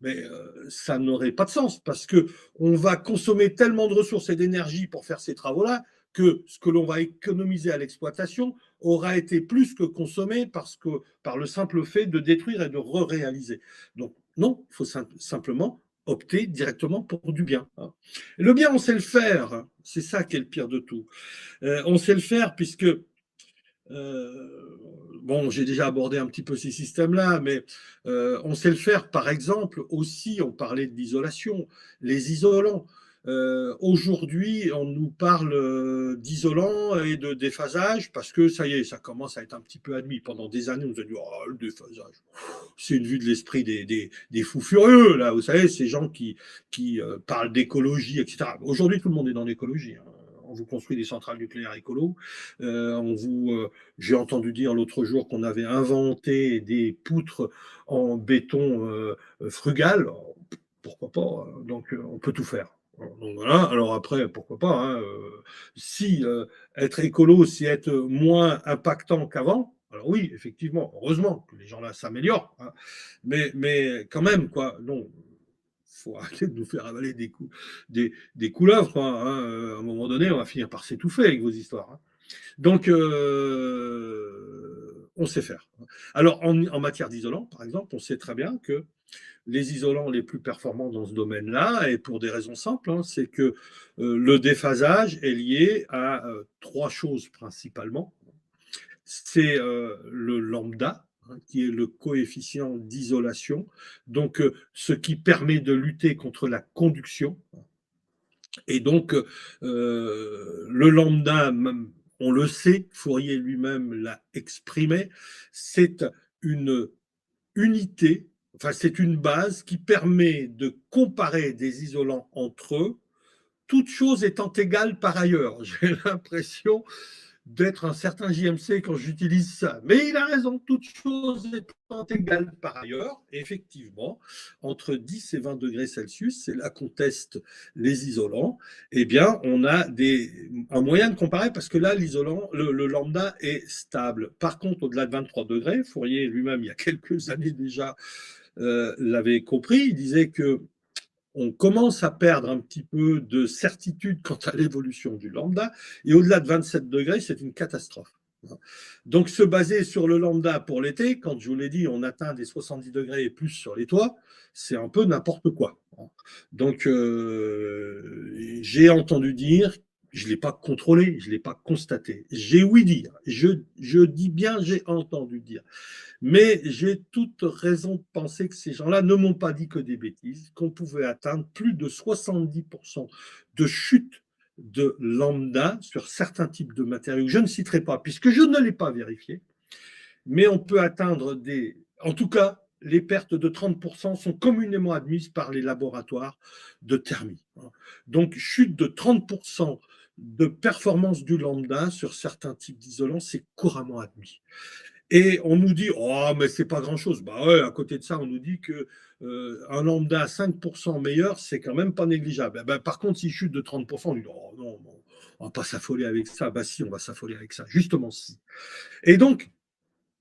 mais ça n'aurait pas de sens, parce qu'on va consommer tellement de ressources et d'énergie pour faire ces travaux-là, que ce que l'on va économiser à l'exploitation aura été plus que consommé par le simple fait de détruire et de re-réaliser. Donc non, il faut simplement opter directement pour du bien. Hein. Le bien, on sait le faire, c'est ça qui est le pire de tout. On sait le faire puisque bon, j'ai déjà abordé un petit peu ces systèmes-là, mais on sait le faire, par exemple, aussi, on parlait de l'isolation, les isolants. Aujourd'hui, on nous parle d'isolants et de déphasage parce que ça y est, ça commence à être un petit peu admis. Pendant des années, on nous a dit oh, le déphasage, c'est une vue de l'esprit des fous furieux, là, vous savez, ces gens qui parlent d'écologie, etc. Aujourd'hui, tout le monde est dans l'écologie. Hein. On vous construit des centrales nucléaires écolo. J'ai entendu dire l'autre jour qu'on avait inventé des poutres en béton frugal. Pourquoi pas? Donc, on peut tout faire. Donc voilà. Alors après, pourquoi pas? Hein, si être écolo, c'est être moins impactant qu'avant. Alors oui, effectivement, heureusement que les gens-là s'améliorent. Hein, mais quand même, quoi. Non, faut arrêter de nous faire avaler des couleuvres. Quoi, hein. À un moment donné, on va finir par s'étouffer avec vos histoires. Hein. Donc, on sait faire. Alors, en matière d'isolant, par exemple, on sait très bien que les isolants les plus performants dans ce domaine-là, et pour des raisons simples, hein, c'est que le déphasage est lié à trois choses principalement. C'est le lambda, hein, qui est le coefficient d'isolation, donc ce qui permet de lutter contre la conduction. Et donc, le lambda, on le sait, Fourier lui-même l'a exprimé, c'est une unité, enfin c'est une base qui permet de comparer des isolants entre eux, toutes choses étant égales par ailleurs. J'ai l'impression d'être un certain JMC quand j'utilise ça. Mais il a raison, toutes choses étant égales par ailleurs, effectivement, entre 10 et 20 degrés Celsius, c'est là qu'on teste les isolants, eh bien, on a un moyen de comparer parce que là, l'isolant, le lambda est stable. Par contre, au-delà de 23 degrés, Fourier lui-même, il y a quelques années déjà, l'avait compris, il disait que on commence à perdre un petit peu de certitude quant à l'évolution du lambda, et au-delà de 27 degrés, c'est une catastrophe. Donc, se baser sur le lambda pour l'été, quand je vous l'ai dit, on atteint des 70 degrés et plus sur les toits, c'est un peu n'importe quoi. Donc, j'ai entendu dire, je ne l'ai pas contrôlé, je ne l'ai pas constaté, j'ai ouï dire, je dis bien j'ai entendu dire, mais j'ai toute raison de penser que ces gens-là ne m'ont pas dit que des bêtises, qu'on pouvait atteindre plus de 70% de chute de lambda sur certains types de matériaux. Je ne citerai pas, puisque je ne l'ai pas vérifié, mais on peut atteindre des... En tout cas, les pertes de 30% sont communément admises par les laboratoires de thermie. Donc, chute de 30% de performance du lambda sur certains types d'isolants, c'est couramment admis. Et on nous dit, oh, mais c'est pas grand-chose. Bah ouais, à côté de ça, on nous dit que un lambda 5% meilleur, c'est quand même pas négligeable. Ben, par contre, s'il chute de 30%, on dit, oh non, on va pas s'affoler avec ça. Bah si, on va s'affoler avec ça. Justement, si. Et donc,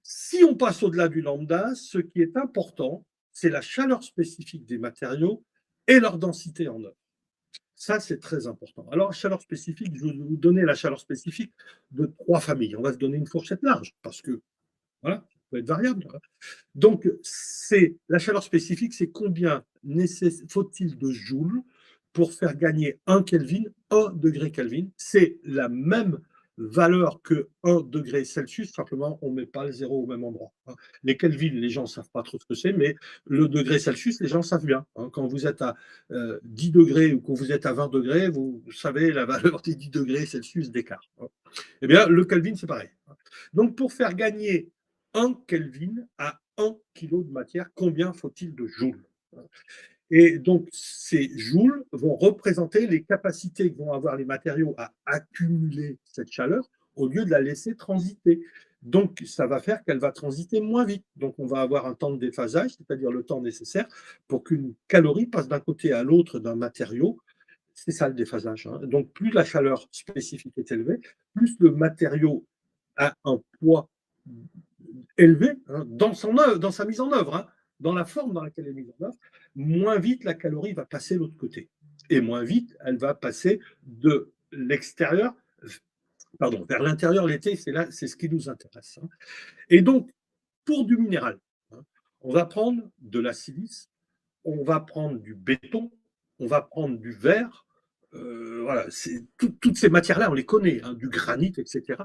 si on passe au-delà du lambda, ce qui est important, c'est la chaleur spécifique des matériaux et leur densité en œuvre. Ça, c'est très important. Alors, chaleur spécifique, je vais vous donner la chaleur spécifique de trois familles. On va se donner une fourchette large, parce que voilà, ça peut être variable. Donc, la chaleur spécifique, c'est combien faut-il de joules pour faire gagner 1 Kelvin, 1 degré Kelvin. C'est la même valeur que 1 degré Celsius, simplement on ne met pas le zéro au même endroit. Les Kelvin, les gens ne savent pas trop ce que c'est, mais le degré Celsius, les gens savent bien. Quand vous êtes à 10 degrés ou quand vous êtes à 20 degrés, vous savez la valeur des 10 degrés Celsius d'écart. Eh bien, le Kelvin, c'est pareil. Donc, pour faire gagner 1 Kelvin à 1 kg de matière, combien faut-il de joules? Et donc, ces joules vont représenter les capacités que vont avoir les matériaux à accumuler cette chaleur au lieu de la laisser transiter. Donc, ça va faire qu'elle va transiter moins vite. Donc, on va avoir un temps de déphasage, c'est-à-dire le temps nécessaire pour qu'une calorie passe d'un côté à l'autre d'un matériau. C'est ça le déphasage. Donc, plus la chaleur spécifique est élevée, plus le matériau a un poids élevé dans sa mise en œuvre, dans la forme dans laquelle elle est mise en œuvre, moins vite la calorie va passer de l'autre côté. Et moins vite, elle va passer de l'extérieur vers l'intérieur l'été, c'est ce qui nous intéresse. Et donc, pour du minéral, on va prendre de la silice, on va prendre du béton, on va prendre du verre, voilà, toutes ces matières-là, on les connaît, du granit, etc.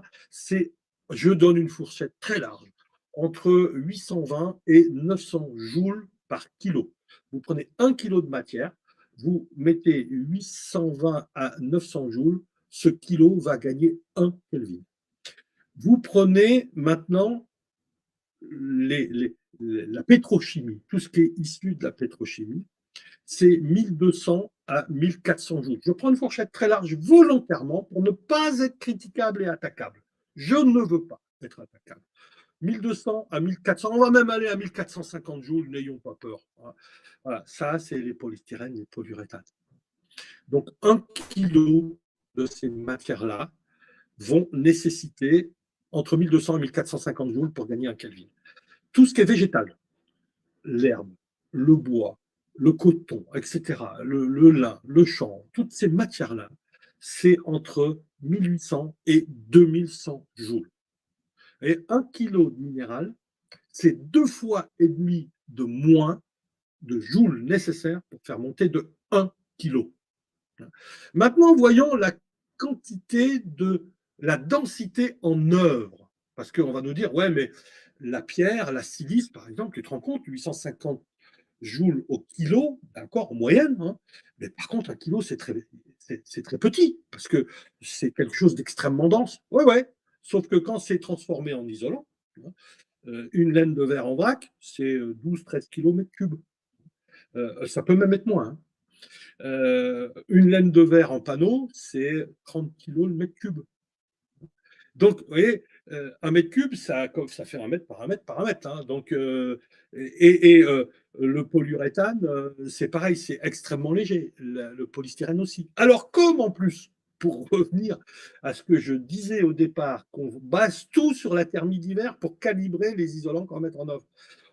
Je donne une fourchette très large, entre 820 et 900 joules par kilo. Vous prenez 1 kilo de matière, vous mettez 820 à 900 joules, ce kilo va gagner 1 Kelvin. Vous prenez maintenant la pétrochimie, tout ce qui est issu de la pétrochimie, c'est 1200 à 1400 joules. Je prends une fourchette très large volontairement pour ne pas être critiquable et attaquable. Je ne veux pas être attaquable. 1200 à 1400, on va même aller à 1450 joules, n'ayons pas peur. Voilà, ça, c'est les polystyrènes, les polyuréthanes. Donc, 1 kilo de ces matières-là vont nécessiter entre 1200 et 1450 joules pour gagner un Kelvin. Tout ce qui est végétal, l'herbe, le bois, le coton, etc., le lin, le chanvre, toutes ces matières-là, c'est entre 1800 et 2100 joules. Et 1 kg de minéral, c'est 2,5 fois de moins de joules nécessaires pour faire monter de 1 kg. Maintenant, voyons la quantité de la densité en œuvre. Parce qu'on va nous dire, ouais, mais la pierre, la silice, par exemple, tu te rends compte, 850 joules au kilo, d'accord, en moyenne, hein, mais par contre, 1 kg, c'est très petit, parce que c'est quelque chose d'extrêmement dense. Ouais, ouais, sauf que quand c'est transformé en isolant, hein, une laine de verre en vrac, c'est 12-13 km3. Ça peut même être moins, hein. Une laine de verre en panneau, c'est 30 kilos le mètre cube. Donc, vous voyez, 1 m3, ça fait 1 mètre par 1 mètre par 1 mètre, hein. Donc, le polyuréthane, c'est pareil, c'est extrêmement léger. Le polystyrène aussi. Alors, comme en plus, pour revenir à ce que je disais au départ, qu'on base tout sur la thermie d'hiver pour calibrer les isolants qu'on va mettre en œuvre.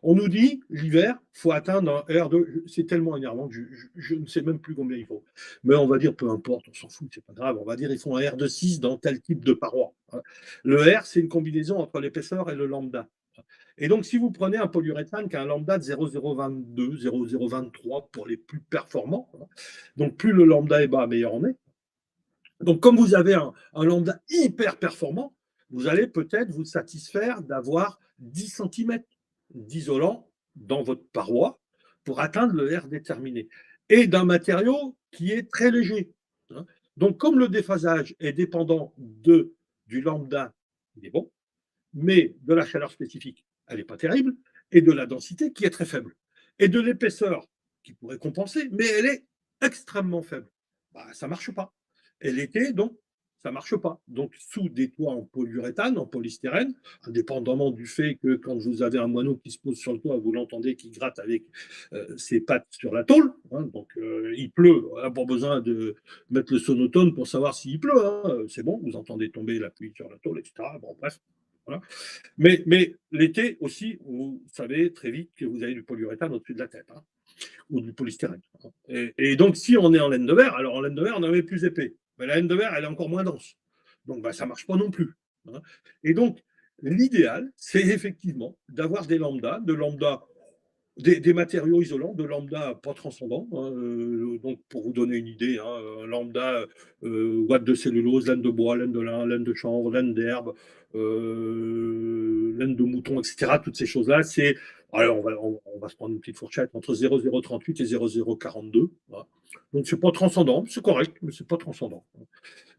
On nous dit, l'hiver, il faut atteindre un R2. C'est tellement énervant que je ne sais même plus combien il faut. Mais on va dire, peu importe, on s'en fout, c'est pas grave. On va dire, ils font un R de 6 dans tel type de paroi. Le R, c'est une combinaison entre l'épaisseur et le lambda. Et donc, si vous prenez un polyuréthane qui a un lambda de 0,022, 0,023 pour les plus performants, donc plus le lambda est bas, meilleur on est. Donc, comme vous avez un lambda hyper performant, vous allez peut-être vous satisfaire d'avoir 10 cm d'isolant dans votre paroi pour atteindre le R déterminé. Et d'un matériau qui est très léger. Donc, comme le déphasage est dépendant du lambda, il est bon, mais de la chaleur spécifique, elle n'est pas terrible, et de la densité qui est très faible, et de l'épaisseur qui pourrait compenser, mais elle est extrêmement faible. Bah, ça ne marche pas. Et l'été, donc, ça ne marche pas. Donc, sous des toits en polyuréthane, en polystyrène, indépendamment du fait que quand vous avez un moineau qui se pose sur le toit, vous l'entendez qui gratte avec ses pattes sur la tôle. Hein, donc, il pleut. On n'a pas besoin de mettre le sonotone pour savoir s'il pleut. Hein, c'est bon, vous entendez tomber la pluie sur la tôle, etc. Bon, bref. Voilà. Mais l'été aussi, vous savez très vite que vous avez du polyuréthane au-dessus de la tête, hein, ou du polystyrène. Et donc, si on est en laine de verre, alors en laine de verre, on avait plus épais. Mais la laine de verre, elle est encore moins dense. Donc, bah, ça ne marche pas non plus. Hein. Et donc, l'idéal, c'est effectivement d'avoir des lambda, des matériaux isolants, de lambda pas transcendants. Hein, donc, pour vous donner une idée, hein, lambda, ouate de cellulose, laine de bois, laine de lin, laine de chanvre, laine d'herbe, laine de mouton, etc. Toutes ces choses-là, c'est. Alors, on va se prendre une petite fourchette entre 0,038 et 0,042. Voilà. Donc, c'est pas transcendant, c'est correct, mais c'est pas transcendant.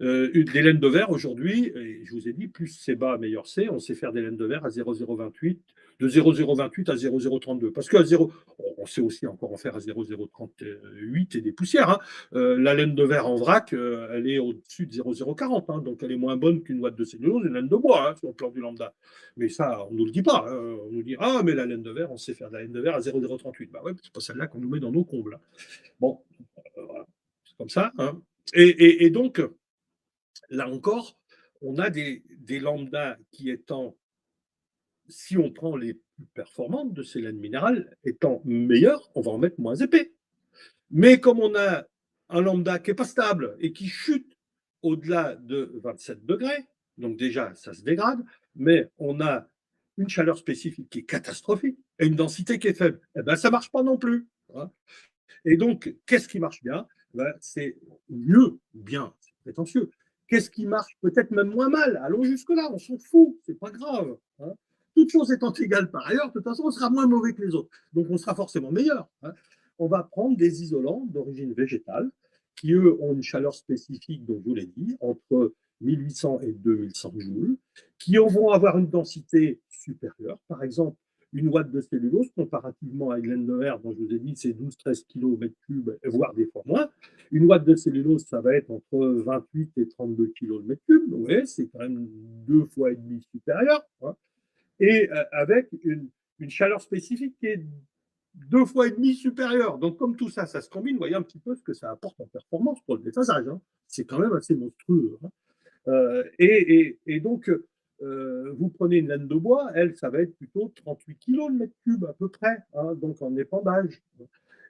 Des laines de verre aujourd'hui, je vous ai dit, plus c'est bas, meilleur c'est. On sait faire des laines de verre à 0,028, de 0,028 à 0,032. Parce qu'à 0, on sait aussi encore en faire à 0,038 et des poussières. Hein. La laine de verre en vrac, elle est au-dessus de 0,040. Hein, donc elle est moins bonne qu'une ouate de cellulose, une laine de bois, hein, sur le plan du lambda. Mais ça, on ne nous le dit pas. Hein. On nous dit, ah, mais la laine de verre, on sait faire de la laine de verre à 0,038. Bah ouais, c'est pas celle-là qu'on nous met dans nos combles. Bon, voilà. C'est comme ça. Hein. Et donc, là encore, on a des lambdas qui étant, si on prend les plus performantes de ces laines minérales, étant meilleures, on va en mettre moins épais. Mais comme on a un lambda qui n'est pas stable et qui chute au-delà de 27 degrés, donc déjà ça se dégrade, mais on a une chaleur spécifique qui est catastrophique et une densité qui est faible, eh ben, ça ne marche pas non plus. Hein. Et donc, qu'est-ce qui marche bien? Ben, c'est mieux, bien, c'est prétentieux. Qu'est-ce qui marche peut-être même moins mal? Allons jusque-là, on s'en fout, c'est pas grave. Hein. Toutes choses étant égales par ailleurs, de toute façon, on sera moins mauvais que les autres. Donc, on sera forcément meilleur. Hein. On va prendre des isolants d'origine végétale qui, eux, ont une chaleur spécifique, dont je vous l'ai dit, entre 1800 et 2100 joules, qui vont avoir une densité supérieure. Par exemple, une ouate de cellulose, comparativement à une laine de verre, dont je vous ai dit, c'est 12-13 kg mètre cube, voire des fois moins. Une ouate de cellulose, ça va être entre 28 et 32 kg le mètre cube. Donc, vous voyez, c'est quand même 2,5 fois supérieur. Hein. Et avec une chaleur spécifique qui est 2,5 fois supérieure. Donc, comme tout ça, ça se combine, vous voyez un petit peu ce que ça apporte en performance pour le déphasage. Hein. C'est quand même assez monstrueux. Hein. Et donc, vous prenez une laine de bois, elle, ça va être plutôt 38 kg le mètre cube à peu près, hein, donc en épandage.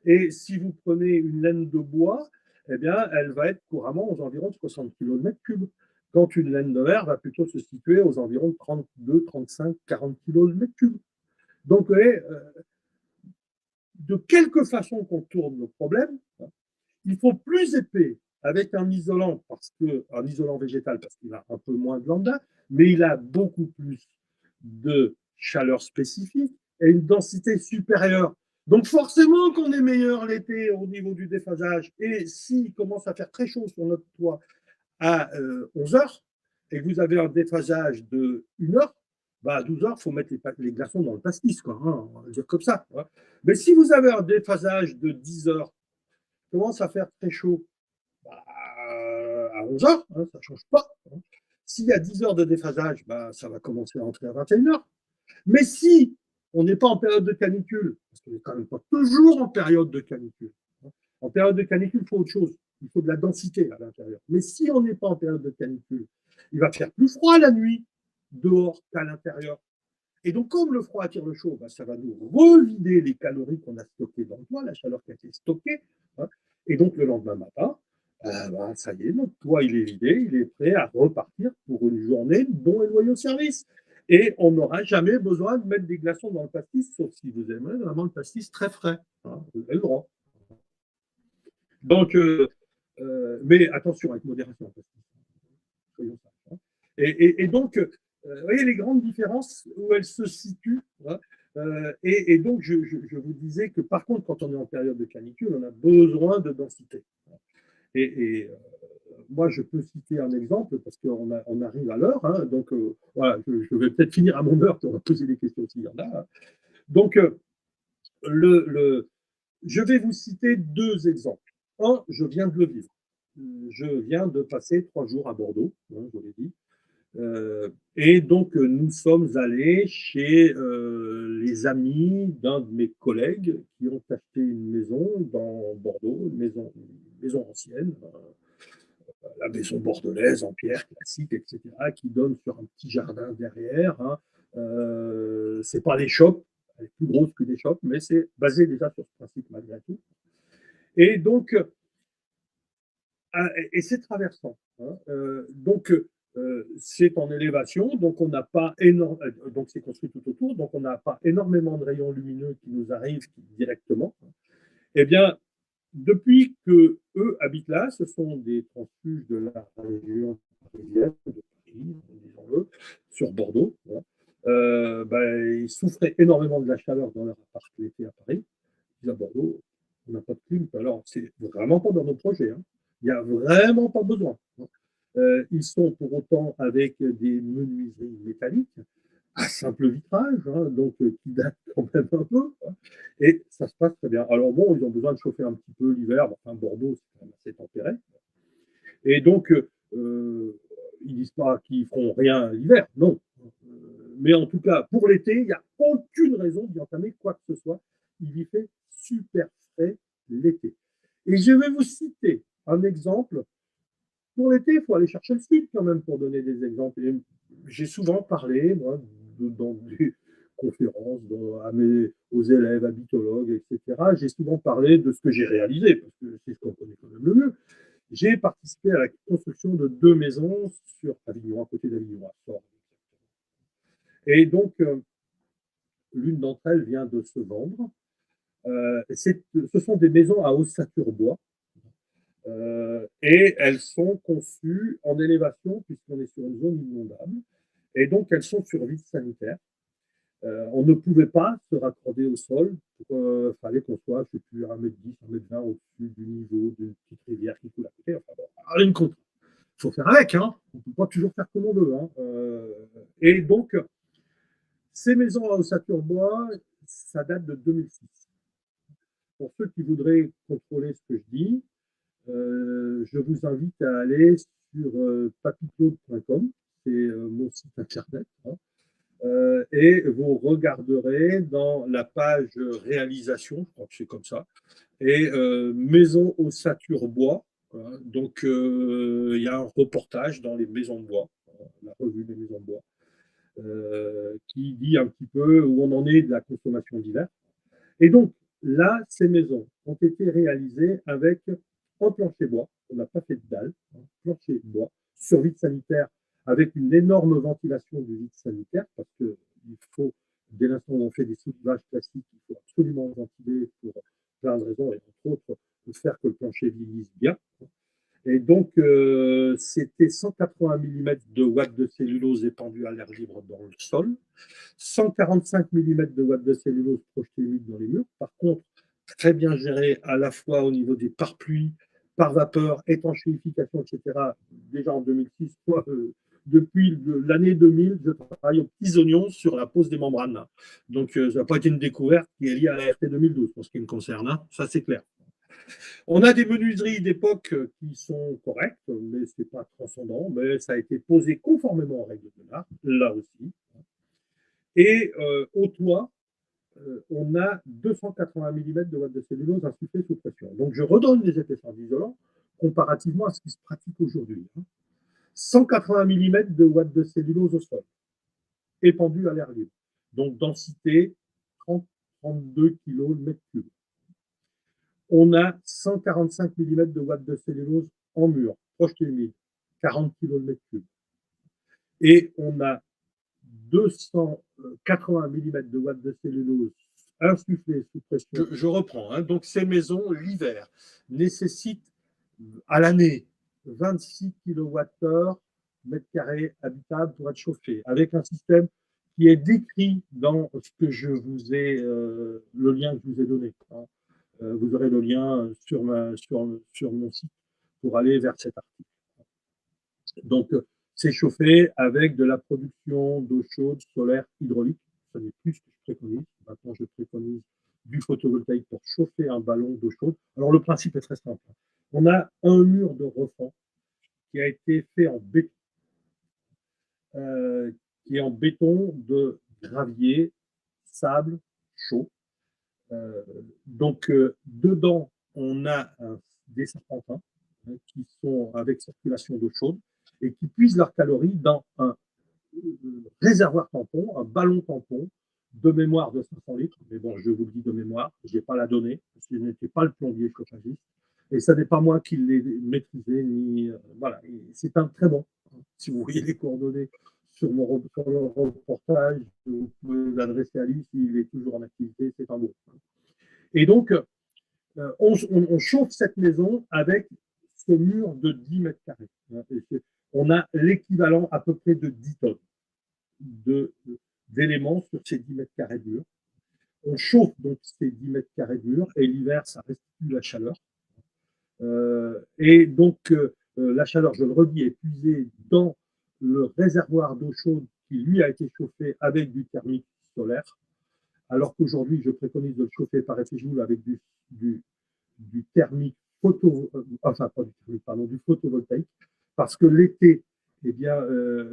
Et si vous prenez une laine de bois, eh bien, elle va être couramment aux environs de 60 kg de mètre cube, quand une laine de verre va plutôt se situer aux environs de 32, 35, 40 kg de mètre cube. Donc, vous voyez, de quelque façon qu'on tourne le problème, il faut plus épais avec un isolant, un isolant végétal, parce qu'il a un peu moins de lambda, mais il a beaucoup plus de chaleur spécifique et une densité supérieure. Donc forcément qu'on est meilleur l'été au niveau du déphasage. Et s'il commence à faire très chaud sur notre toit à 11 heures et que vous avez un déphasage de 1 heure, bah à 12 heures, il faut mettre les glaçons dans le pastis, quoi, hein, on va dire comme ça. Ouais. Mais si vous avez un déphasage de 10 heures, commence à faire très chaud, bah, à 11 heures, hein, ça ne change pas. Hein. S'il y a 10 heures de déphasage, bah, ça va commencer à entrer à 21 heures. Mais si on n'est pas en période de canicule, parce qu'on n'est quand même pas toujours en période de canicule, hein, en période de canicule, il faut autre chose. Il faut de la densité à l'intérieur. Mais si on n'est pas en période de canicule, il va faire plus froid la nuit dehors qu'à l'intérieur. Et donc, comme le froid attire le chaud, bah, ça va nous revider les calories qu'on a stockées dans le toit, la chaleur qui a été stockée. Hein. Et donc, le lendemain matin, bah, ça y est, notre toit, il est vidé, il est prêt à repartir pour une journée de bons et loyaux services. Et on n'aura jamais besoin de mettre des glaçons dans le pastis, sauf si vous aimez vraiment le pastis très frais. Hein, vous avez le droit. Donc, mais attention, avec modération. Soyons sages, hein. Et donc, vous voyez les grandes différences où elles se situent. Hein, et donc, je vous disais que par contre, quand on est en période de canicule, on a besoin de densité. Et moi, je peux citer un exemple parce qu'on arrive à l'heure. Hein, donc, voilà, je vais peut-être finir à mon heure, on va poser des questions s'il y en a. Hein. Donc, je vais vous citer 2 exemples. Un, je viens de le vivre. Je viens de passer 3 jours à Bordeaux, hein, je l'ai dit. Et donc, nous sommes allés chez les amis d'un de mes collègues qui ont acheté une maison dans Bordeaux, une maison ancienne, la maison bordelaise en pierre classique, etc., qui donne sur un petit jardin derrière. Hein. C'est pas des shops, elle est plus grosse que des shops, mais c'est basé déjà sur ce principe malgré tout. Et donc, et c'est traversant. Hein. Donc, c'est en élévation, donc on n'a pas donc c'est construit tout autour, donc on n'a pas énormément de rayons lumineux qui nous arrivent directement. Eh bien, depuis que eux habitent là, ce sont des transfuges de la région parisienne, de Paris, disons-le, sur Bordeaux. Voilà. Ils souffraient énormément de la chaleur dans leur appart l'été à Paris. À Bordeaux, on n'a pas de clim. Alors, c'est vraiment pas dans nos projets. Hein. Il n'y a vraiment pas besoin. Ils sont pour autant avec des menuiseries métalliques à simple vitrage, hein, donc qui datent quand même un peu. Hein, et ça se passe très bien. Alors bon, ils ont besoin de chauffer un petit peu l'hiver. Enfin, Bordeaux, c'est quand même assez tempéré. Et donc, ils disent pas qu'ils feront rien l'hiver, non. Mais en tout cas, pour l'été, il n'y a aucune raison d'y entamer quoi que ce soit. Il y fait super frais l'été. Et je vais vous citer un exemple. Pour l'été, il faut aller chercher le sud quand même pour donner des exemples. J'ai souvent parlé, moi, dans des conférences, aux élèves, habitologues, etc. J'ai souvent parlé de ce que j'ai réalisé, parce que c'est ce qu'on connaît quand même le mieux. J'ai participé à la construction de 2 maisons sur Avignon, à côté d'Avignon, à Fort. Et donc, l'une d'entre elles vient de se vendre. Ce sont des maisons à ossature bois. Et elles sont conçues en élévation, puisqu'on est sur une zone inondable. Et donc, elles sont sur vide sanitaire. On ne pouvait pas se raccorder au sol. Il fallait qu'on soit, je ne sais plus, 1,10 m, 1,20 m au-dessus du niveau d'une petite rivière qui coule à côté. Enfin, bon, une contrainte. Il faut faire avec, hein. On ne peut pas toujours faire comme on veut. Hein. Et donc, ces maisons à ossature bois, ça date de 2006. Pour ceux qui voudraient contrôler ce que je dis, je vous invite à aller sur papiclaude.com, c'est mon site internet. Hein. Et vous regarderez dans la page réalisation, je crois que c'est comme ça, et maison ossature bois. Voilà. Donc, il y a un reportage dans les maisons de bois, la revue des maisons de bois, qui dit un petit peu où on en est de la consommation d'hiver. Et donc, là, ces maisons ont été réalisées avec en plancher bois, on n'a pas fait de dalle, plancher bois, sur vide sanitaire, avec une énorme ventilation du vide sanitaire, parce qu'il faut, dès l'instant où on fait des soulevages classiques, il faut absolument ventiler pour plein de raisons, et entre autres, faire que le plancher vieillisse bien. Et donc, c'était 180 mm de watts de cellulose épandue à l'air libre dans le sol, 145 mm de watts de cellulose projetés humide dans les murs. Par contre, très bien géré à la fois au niveau des pare-pluies, par vapeur, étanchéification, etc. Déjà en 2006, moi, depuis l'année 2000, je travaille aux petits oignons sur la pose des membranes. Donc, ça n'a pas été une découverte qui est liée à la RT 2012 pour ce qui me concerne. Hein. Ça, c'est clair. On a des menuiseries d'époque qui sont correctes, mais ce n'est pas transcendant, mais ça a été posé conformément aux règles de l'art, là aussi. Et au toit, on a 280 mm de watts de cellulose insufflée sous pression. Donc je redonne les épaisseurs d'isolant comparativement à ce qui se pratique aujourd'hui. 180 mm de watts de cellulose au sol, épandu à l'air libre. Donc densité 30-32 kg le mètre cube. On a 145 mm de watts de cellulose en mur, projeté humide, 40 kg le mètre cube. Et on a 280 mm de watts de cellulose insufflée sous pression. Je reprends. Donc ces maisons, l'hiver, nécessitent à l'année 26 kWh mètre carré habitable pour être chauffé, avec un système qui est décrit dans ce que je vous ai, le lien que je vous ai donné. Vous aurez le lien sur mon site pour aller vers cet article. Donc, c'est chauffé avec de la production d'eau chaude solaire hydraulique. Ce n'est plus ce que je préconise. Maintenant, je préconise du photovoltaïque pour chauffer un ballon d'eau chaude. Alors, le principe est très simple. On a un mur de refend qui a été fait en béton, qui est en béton de gravier, sable, chaud. Donc, dedans, on a des serpentins qui sont avec circulation d'eau chaude et qui puisent leurs calories dans un réservoir tampon, un ballon tampon de mémoire de 500 litres. Mais bon, je vous le dis de mémoire, je n'ai pas la donnée, parce que je n'étais pas le plombier chauffagiste. Et ça n'est pas moi qui l'ai maîtrisé, ni voilà. C'est un très bon. Si vous voyez les coordonnées sur le reportage, vous pouvez l'adresser à lui s'il est toujours en activité, c'est un bon. Et donc, on chauffe cette maison avec ce mur de 10 mètres carrés. On a l'équivalent à peu près de 10 tonnes d'éléments sur ces 10 mètres carrés de mur. On chauffe donc ces 10 mètres carrés de mur et l'hiver, ça restitue la chaleur. Et donc, la chaleur, je le redis, est puisée dans le réservoir d'eau chaude qui, lui, a été chauffé avec du thermique solaire, alors qu'aujourd'hui, je préconise de le chauffer par effet Joule avec du thermique du photovoltaïque, parce que l'été, eh bien,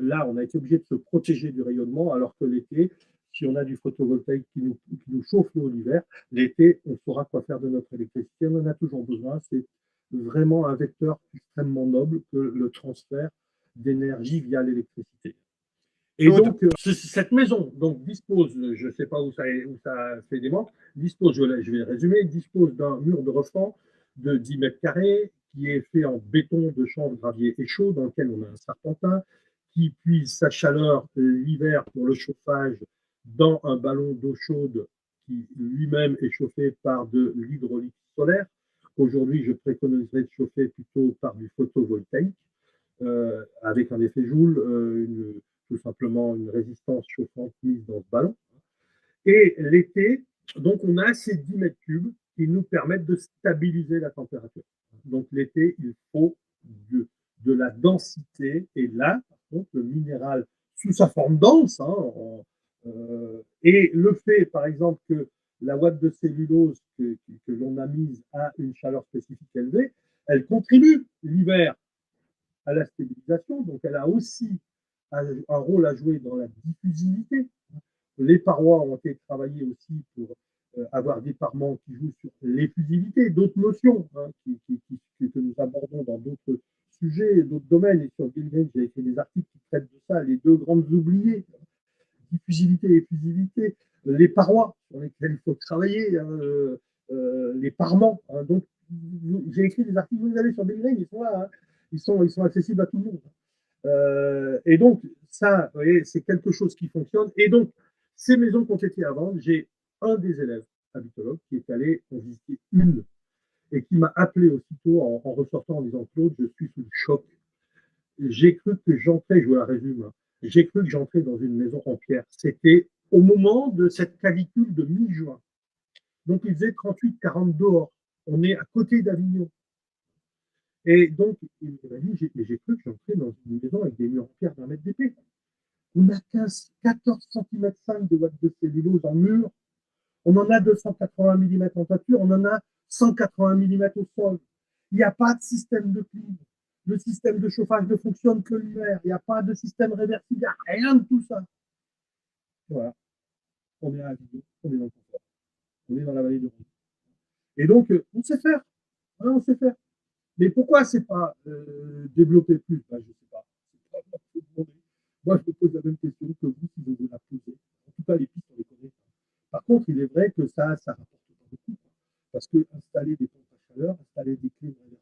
là, on a été obligé de se protéger du rayonnement, alors que l'été, si on a du photovoltaïque qui nous chauffe l'eau l'hiver, l'été, on saura quoi faire de notre électricité. On en a toujours besoin. C'est vraiment un vecteur extrêmement noble que le transfert d'énergie via l'électricité. Et donc, cette maison donc, dispose, je ne sais pas où ça fait des manques, dispose, je vais résumer, dispose d'un mur de refend de 10 mètres carrés qui est fait en béton de chanvre, gravier et chaud, dans lequel on a un serpentin qui puise sa chaleur l'hiver pour le chauffage dans un ballon d'eau chaude qui lui-même est chauffé par de l'hydraulique solaire. Aujourd'hui, je préconiserais de chauffer plutôt par du photovoltaïque, avec un effet Joule, tout simplement une résistance chauffante mise dans ce ballon. Et l'été, donc on a ces 10 mètres cubes qui nous permettent de stabiliser la température. Donc l'été, il faut de la densité, et là, par contre, le minéral sous sa forme dense, et le fait, par exemple, que la watt de cellulose que l'on a mise à une chaleur spécifique élevée, elle contribue l'hiver à la stabilisation, donc elle a aussi un rôle à jouer dans la diffusivité. Les parois ont été travaillées aussi pour avoir des parements qui jouent sur l'effusivité, d'autres notions que nous abordons dans d'autres sujets, d'autres domaines. Et sur Gilgren, j'ai écrit des articles qui traitent de ça, les deux grandes oubliées, diffusivité et effusivité, les parois sur lesquelles il faut travailler, les parements. Donc, j'ai écrit des articles, vous allez sur Belgrade, ils sont là, hein. Ils sont accessibles à tout le monde. Et donc, ça, vous voyez, c'est quelque chose qui fonctionne. Et donc, ces maisons qui ont été à vendre, j'ai un des élèves habitologues qui est allé en visiter une et qui m'a appelé aussitôt en ressortant en disant Claude, je suis sous le choc. J'ai cru que j'entrais, je vous la résume, hein, j'ai cru que j'entrais dans une maison en pierre. C'était au moment de cette canicule de mi-juin. Donc, il faisait 38-40 dehors. On est à côté d'Avignon. Et donc, il m'a dit, j'ai cru que j'entrais dans une maison avec des murs en pierre d'un mètre d'épais. On a 14 cm 5 de watts de cellulose en mur. On en a 280 mm en toiture. On en a 180 mm au sol. Il n'y a pas de système de clim. Le système de chauffage ne fonctionne que l'hiver. Il n'y a pas de système réversible. Il n'y a rien de tout ça. Voilà. On est à Avignon. On est dans le confort. On est dans la vallée de Rhône. Et donc, on sait faire. Hein, on sait faire. Mais pourquoi c'est pas développé plus? Ben, je ne sais pas. Moi, je me pose la même question que vous si vous la posez. En tout cas, les pistes, on les connaît. Par contre, il est vrai que ça rapporte pas beaucoup. Parce que installer des pompes à chaleur, installer des clim réversibles,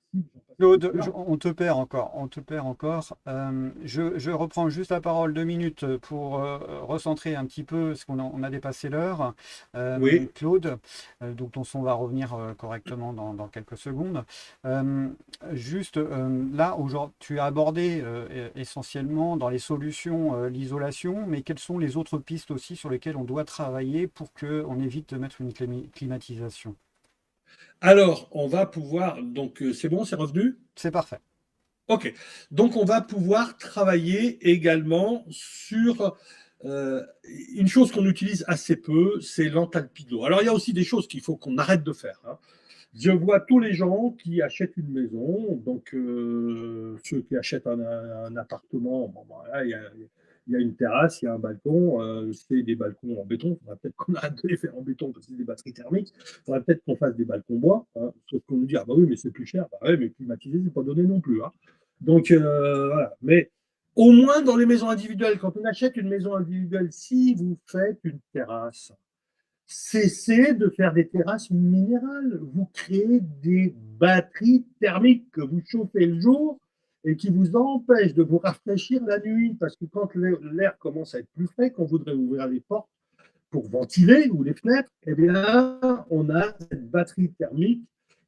Claude, on te perd encore, on te perd encore. Je reprends juste la parole 2 minutes pour recentrer un petit peu, parce on a dépassé l'heure. Oui. Claude, donc ton son va revenir correctement dans quelques secondes. Juste là, aujourd'hui, tu as abordé essentiellement dans les solutions l'isolation, mais quelles sont les autres pistes aussi sur lesquelles on doit travailler pour qu'on évite de mettre une climatisation? Alors, on va pouvoir. Donc, c'est bon, c'est revenu? C'est parfait. OK. Donc, on va pouvoir travailler également sur une chose qu'on utilise assez peu, c'est l'enthalpie de l'eau. Alors, il y a aussi des choses qu'il faut qu'on arrête de faire, hein. Je vois tous les gens qui achètent une maison, donc ceux qui achètent un appartement, bon, ben, là, il y a une terrasse, il y a un balcon, c'est des balcons en béton. Il faudra peut-être qu'on arrête de les faire en béton parce que c'est des batteries thermiques. Il faudrait peut-être qu'on fasse des balcons bois, hein. Sauf qu'on nous dit, ah bah oui, mais c'est plus cher. Bah oui, mais climatiser, c'est pas donné non plus, hein. Donc voilà. Mais au moins dans les maisons individuelles, quand on achète une maison individuelle, si vous faites une terrasse, cessez de faire des terrasses minérales. Vous créez des batteries thermiques que vous chauffez le jour et qui vous empêchent de vous rafraîchir la nuit. Parce que quand l'air commence à être plus frais, qu'on voudrait ouvrir les portes pour ventiler ou les fenêtres, eh bien, on a cette batterie thermique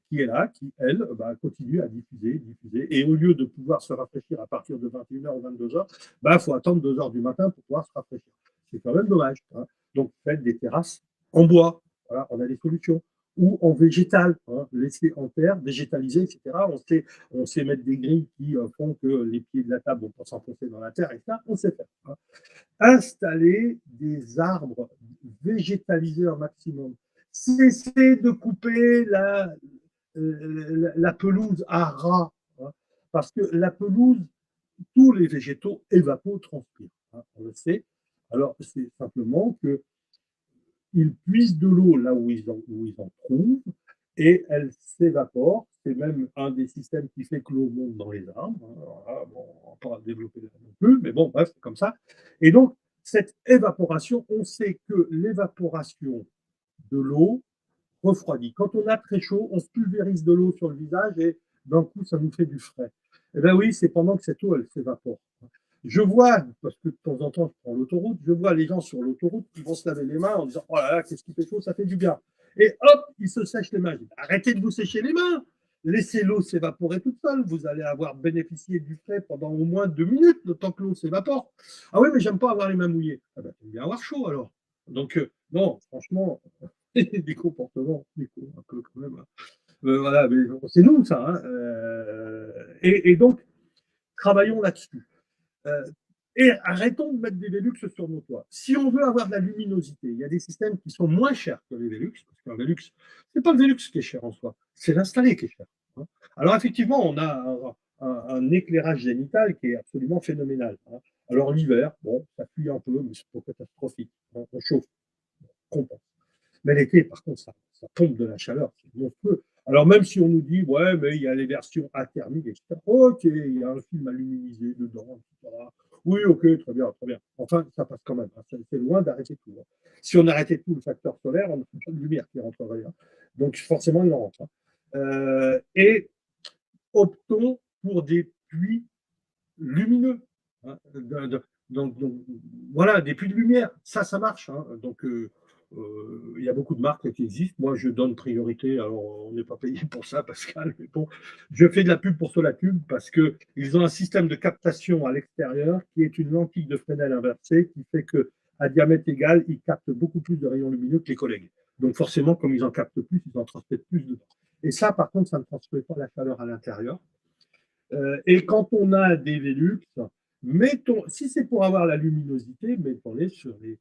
qui est là, qui, elle, continue à diffuser, diffuser. Et au lieu de pouvoir se rafraîchir à partir de 21h ou 22h, il faut attendre 2h du matin pour pouvoir se rafraîchir. C'est quand même dommage, hein. Donc, faites des terrasses en bois. Voilà, on a des solutions. Ou en végétal, hein, laisser en terre, végétaliser, etc. On sait mettre des grilles qui font que les pieds de la table vont pas s'enfoncer dans la terre, et ça, on sait faire, hein. Installer des arbres, végétaliser un maximum. Cesser de couper la pelouse à ras, hein, parce que la pelouse, tous les végétaux évapotranspirent, hein, on le sait. Alors, c'est simplement que ils puisent de l'eau là où ils en trouvent et elle s'évapore. C'est même un des systèmes qui fait que l'eau monte dans les arbres, hein. Voilà, bon, on ne va pas développer là non plus, mais bon, bref, c'est comme ça. Et donc, cette évaporation, on sait que l'évaporation de l'eau refroidit. Quand on a très chaud, on se pulvérise de l'eau sur le visage et d'un coup, ça nous fait du frais. Eh bien oui, c'est pendant que cette eau, elle s'évapore. Je vois, parce que de temps en temps, je prends l'autoroute, je vois les gens sur l'autoroute qui vont se laver les mains en disant « Oh là là, qu'est-ce qui fait chaud, ça fait du bien ». Et hop, ils se sèchent les mains. Je dis, arrêtez de vous sécher les mains, laissez l'eau s'évaporer toute seule. Vous allez avoir bénéficié du frais pendant au moins 2 minutes, le temps que l'eau s'évapore. Ah oui, mais j'aime pas avoir les mains mouillées. Ah ben, t'aimes bien avoir chaud alors. Donc, non, franchement, des comportements, un peu quand même. Voilà, mais c'est nous, ça, hein. Et donc, travaillons là-dessus. Et arrêtons de mettre des Velux sur nos toits. Si on veut avoir de la luminosité, il y a des systèmes qui sont moins chers que les Velux, parce qu'un Velux, c'est pas le Velux qui est cher en soi, c'est l'installé qui est cher, hein. Alors effectivement, on a un éclairage zénital qui est absolument phénoménal, hein. Alors l'hiver, bon, ça fuit un peu, mais c'est pas catastrophique, hein. On chauffe, on compense. Mais l'été, par contre, ça pompe de la chaleur, c'est monstrueux. Alors même si on nous dit, ouais, mais il y a les versions athermiques, etc. Ok, il y a un film à luminiser dedans, etc. Oui, ok, très bien, très bien. Enfin, ça passe quand même, hein. C'est loin d'arrêter tout, hein. Si on arrêtait tout le facteur solaire, on n'a pas de lumière qui rentrerait, hein. Donc forcément, il en rentre, hein. Et optons pour des puits lumineux. Hein. Donc, voilà, des puits de lumière, ça marche. Hein. Donc, il y a beaucoup de marques qui existent. Moi, je donne priorité. Alors, on n'est pas payé pour ça, Pascal, mais bon, je fais de la pub pour Solacube parce qu'ils ont un système de captation à l'extérieur qui est une lentille de Fresnel inversée qui fait que à diamètre égal, ils captent beaucoup plus de rayons lumineux que les collègues. Donc, forcément, comme ils en captent plus, ils en transmettent plus dedans. Et ça, par contre, ça ne transmet pas la chaleur à l'intérieur. Et quand on a des Velux, si c'est pour avoir la luminosité, mettons-les sur les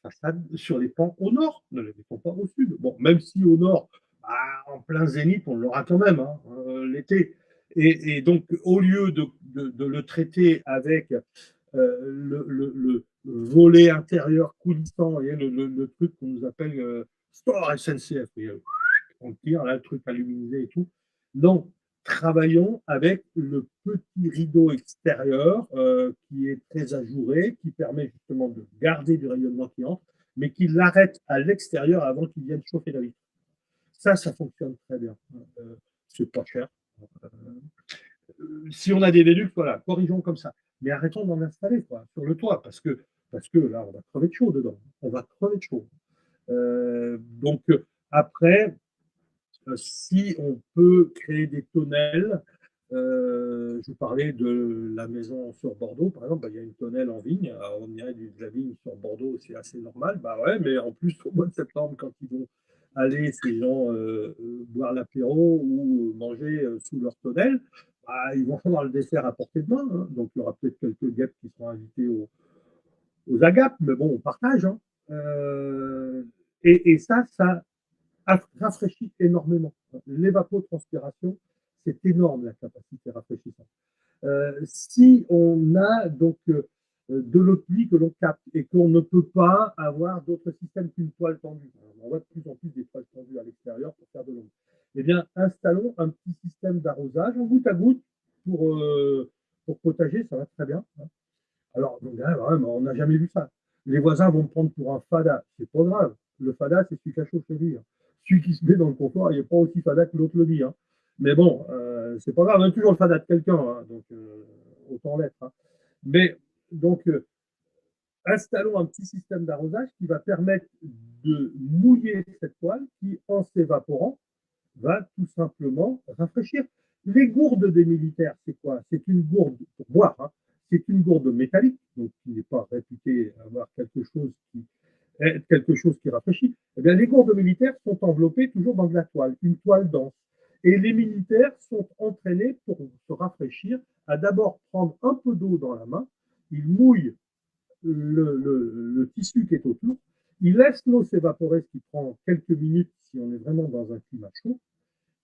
façades, sur les pans au nord, ne les mettons pas au sud. Bon, même si au nord, bah, en plein zénith, on l'aura quand même, hein, l'été. Et donc, au lieu de le traiter avec le volet intérieur coulissant, et le truc qu'on nous appelle Store SNCF, on tire là, le truc à luminiser et tout. Non, travaillons avec le petit rideau extérieur qui est très ajouré, qui permet justement de garder du rayonnement qui entre, mais qui l'arrête à l'extérieur avant qu'il vienne chauffer la vitre. Ça fonctionne très bien. C'est pas cher. Si on a des Velux, voilà, corrigeons comme ça. Mais arrêtons d'en installer quoi, sur le toit, parce que là, on va crever de chaud dedans. On va crever de chaud. Donc, après, si on peut créer des tonnelles, je vous parlais de la maison sur Bordeaux, par exemple, il y a une tonnelle en vigne. Alors, on dirait de la vigne sur Bordeaux, c'est assez normal. Bah ouais, mais en plus, au mois de septembre, quand ils vont aller, ces gens, boire l'apéro ou manger sous leur tonnelle, bah, ils vont avoir le dessert à portée de main. Hein. Donc, il y aura peut-être quelques guêpes qui seront invités aux agapes, mais bon, on partage. Hein. Et ça rafraîchit énormément. L'évapotranspiration, c'est énorme la capacité rafraîchissante. Si on a donc de l'eau de pluie que l'on capte et qu'on ne peut pas avoir d'autres systèmes qu'une toile tendue, on voit de plus en plus des toiles tendues à l'extérieur pour faire de l'eau. Eh bien, installons un petit système d'arrosage en goutte à goutte pour potager, ça va très bien. Hein. Alors, donc, on n'a jamais vu ça. Les voisins vont me prendre pour un fada. C'est pas grave. Le fada, c'est celui qui a chaud chez lui. Hein. Celui qui se met dans le confort, il n'est pas aussi fada que l'autre le dit. Hein. Mais bon, c'est pas grave. On a toujours le fada de quelqu'un. Hein. Donc, autant l'être. Hein. Mais, donc, installons un petit système d'arrosage qui va permettre de mouiller cette toile qui, en s'évaporant, va tout simplement rafraîchir. Les gourdes des militaires, c'est quoi? C'est une gourde pour boire. Hein. C'est une gourde métallique, donc qui n'est pas réputée avoir quelque chose qui rafraîchit. Eh bien, les gourdes militaires sont enveloppées toujours dans de la toile, une toile dense. Et les militaires sont entraînés pour se rafraîchir à d'abord prendre un peu d'eau dans la main, ils mouillent le tissu qui est autour, ils laissent l'eau s'évaporer, ce qui prend quelques minutes si on est vraiment dans un climat chaud,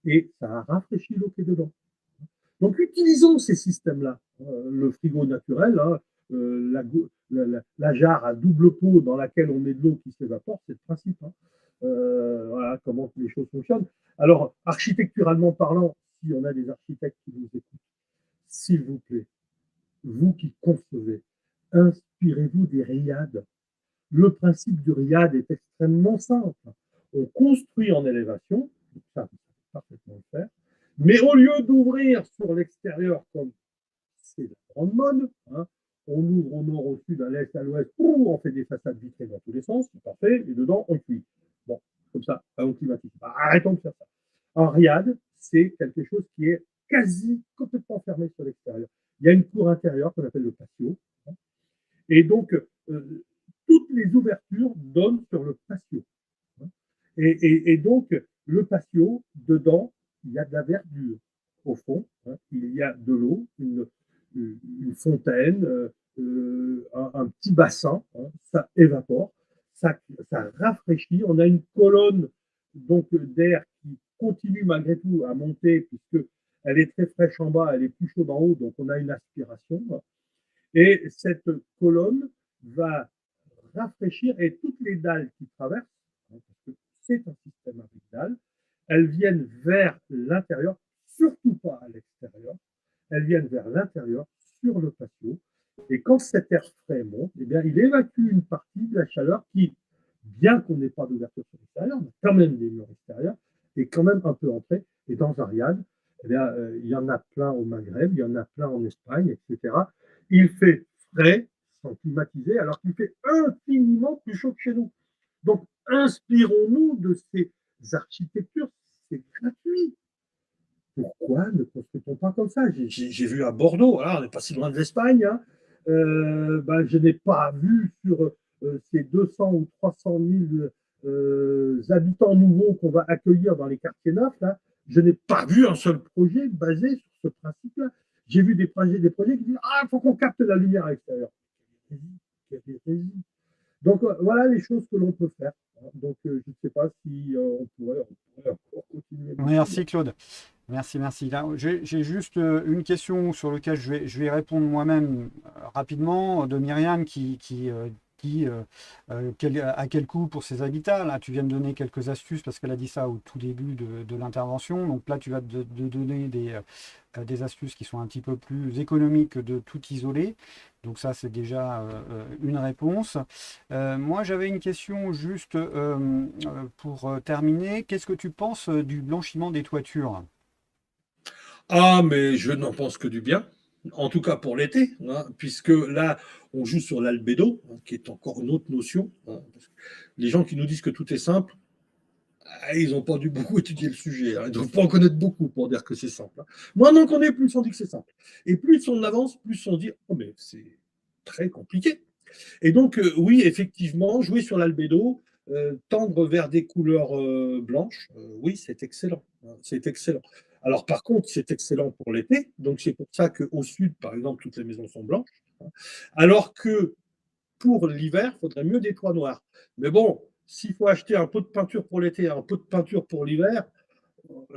et ça rafraîchit l'eau qui est dedans. Donc, utilisons ces systèmes-là. Le frigo naturel, hein, la jarre à double pot dans laquelle on met de l'eau qui s'évapore, c'est le principe. Hein. Voilà comment les choses fonctionnent. Alors, architecturalement parlant, si on a des architectes qui nous écoutent, s'il vous plaît, vous qui concevez, inspirez-vous des riades. Le principe du riad est extrêmement simple. On construit en élévation, ça, vous savez parfaitement le faire, mais au lieu d'ouvrir sur l'extérieur comme c'est la grande mode, hein, on ouvre au nord, au sud, à l'est, à l'ouest, on fait des façades vitrées dans tous les sens, c'est parfait, et dedans, on cuit. Bon, comme ça, on climatise. Arrêtons de faire ça. Un riad, c'est quelque chose qui est quasi complètement fermé sur l'extérieur. Il y a une cour intérieure qu'on appelle le patio, hein, et donc, toutes les ouvertures donnent sur le patio. Hein. Et donc, le patio, dedans, il y a de la verdure. Au fond, hein, il y a de l'eau, une fontaine, un petit bassin, hein, ça évapore, ça rafraîchit. On a une colonne donc d'air qui continue malgré tout à monter puisque elle est très fraîche en bas, elle est plus chaude en haut, donc on a une aspiration. Et cette colonne va rafraîchir et toutes les dalles qui traversent, hein, parce que c'est un système avec dalles, elles viennent vers l'intérieur, surtout pas à l'extérieur, elles viennent vers l'intérieur, sur le patio. Et quand cet air frais monte, eh bien, il évacue une partie de la chaleur qui, bien qu'on n'ait pas d'ouverture sur l'extérieur, on a quand même des murs extérieurs, est quand même un peu entré. Et dans Ariane, eh bien, il y en a plein au Maghreb, il y en a plein en Espagne, etc. Il fait frais, sans climatiser, alors qu'il fait infiniment plus chaud que chez nous. Donc, inspirons-nous de ces architectures, c'est gratuit. Pourquoi ne construit-on pas comme ça? J'ai vu à Bordeaux, alors on n'est pas si loin de l'Espagne, hein, je n'ai pas vu sur ces 200 ou 300 000 habitants nouveaux qu'on va accueillir dans les quartiers neufs, là, je n'ai pas vu un seul projet basé sur ce principe-là. J'ai vu des projets qui disent ah, il faut qu'on capte la lumière à l'extérieur. Donc voilà les choses que l'on peut faire. Donc je ne sais pas si on pourrait encore continuer. Merci Claude. Merci, merci. Là, j'ai juste une question sur laquelle je vais répondre moi-même rapidement de Myriam qui dit à quel coût pour ses habitats. Là, tu viens de donner quelques astuces parce qu'elle a dit ça au tout début de l'intervention. Donc là, tu vas de donner des astuces qui sont un petit peu plus économiques que de tout isoler. Donc ça, c'est déjà une réponse. Moi, j'avais une question juste pour terminer. Qu'est-ce que tu penses du blanchiment des toitures? Ah, mais je n'en pense que du bien, en tout cas pour l'été, hein, puisque là, on joue sur l'albédo, hein, qui est encore une autre notion, hein, parce que les gens qui nous disent que tout est simple, ils n'ont pas dû beaucoup étudier le sujet, hein, ils ne doivent pas en connaître beaucoup pour dire que c'est simple, hein. Moins on en connaît, plus on dit que c'est simple. Et plus on avance, plus on dit oh, mais c'est très compliqué. Et donc, oui, effectivement, jouer sur l'albédo, tendre vers des couleurs blanches, oui, c'est excellent, hein, c'est excellent. Alors, par contre, c'est excellent pour l'été. Donc, c'est pour ça qu'au sud, par exemple, toutes les maisons sont blanches, hein. Alors que pour l'hiver, il faudrait mieux des toits noirs. Mais bon, s'il faut acheter un pot de peinture pour l'été et un pot de peinture pour l'hiver,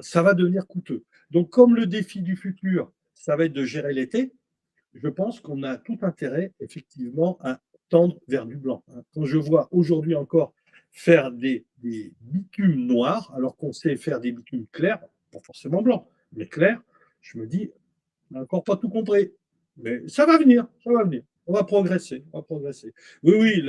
ça va devenir coûteux. Donc, comme le défi du futur, ça va être de gérer l'été, je pense qu'on a tout intérêt, effectivement, à tendre vers du blanc, hein. Quand je vois aujourd'hui encore faire des bitumes noirs, alors qu'on sait faire des bitumes clairs, pas forcément blancs, mais clairs, je me dis, on n'a encore pas tout compris. Mais ça va venir, ça va venir. On va progresser, on va progresser. Oui, oui,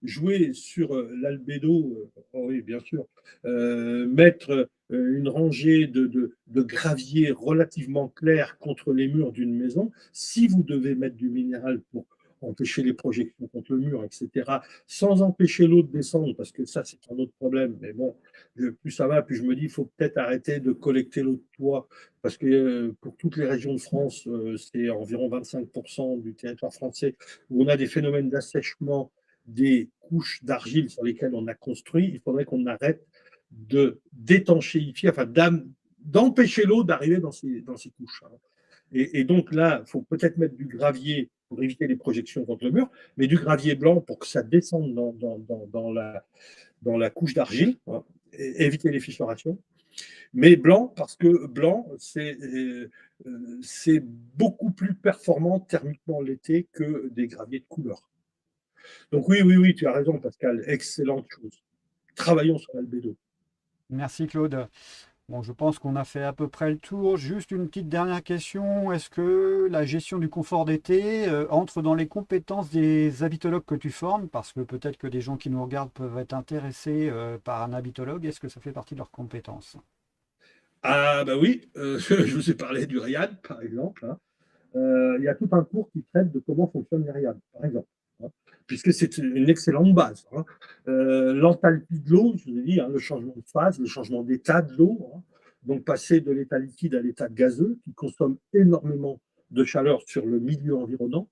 jouer sur l'albédo, oh oui, bien sûr. Mettre une rangée de gravier relativement clair contre les murs d'une maison, si vous devez mettre du minéral pour empêcher les projections contre le mur, etc., sans empêcher l'eau de descendre, parce que ça, c'est un autre problème. Mais bon, plus ça va, plus je me dis, il faut peut-être arrêter de collecter l'eau de toit parce que pour toutes les régions de France, c'est environ 25% du territoire français où on a des phénomènes d'assèchement des couches d'argile sur lesquelles on a construit. Il faudrait qu'on arrête de d'étanchéifier, enfin d'empêcher l'eau d'arriver dans ces couches, hein. Et donc là, il faut peut-être mettre du gravier pour éviter les projections contre le mur, mais du gravier blanc pour que ça descende dans la couche d'argile, hein, et éviter les fissuration. Mais blanc, parce que blanc, c'est beaucoup plus performant thermiquement l'été que des graviers de couleur. Donc oui, oui, oui, tu as raison, Pascal. Excellente chose. Travaillons sur l'albédo. Merci Claude. Bon, je pense qu'on a fait à peu près le tour. Juste une petite dernière question. Est-ce que la gestion du confort d'été entre dans les compétences des habitologues que tu formes? Parce que peut-être que des gens qui nous regardent peuvent être intéressés par un habitologue. Est-ce que ça fait partie de leurs compétences? Ah bah oui, je vous ai parlé du RIAD, par exemple, hein. Il y a tout un cours qui traite de comment fonctionne les RIAD, par exemple, hein, puisque c'est une excellente base, hein. L'enthalpie de l'eau, je vous ai dit, hein, le changement de phase, le changement d'état de l'eau, hein, donc passer de l'état liquide à l'état gazeux, qui consomme énormément de chaleur sur le milieu environnant.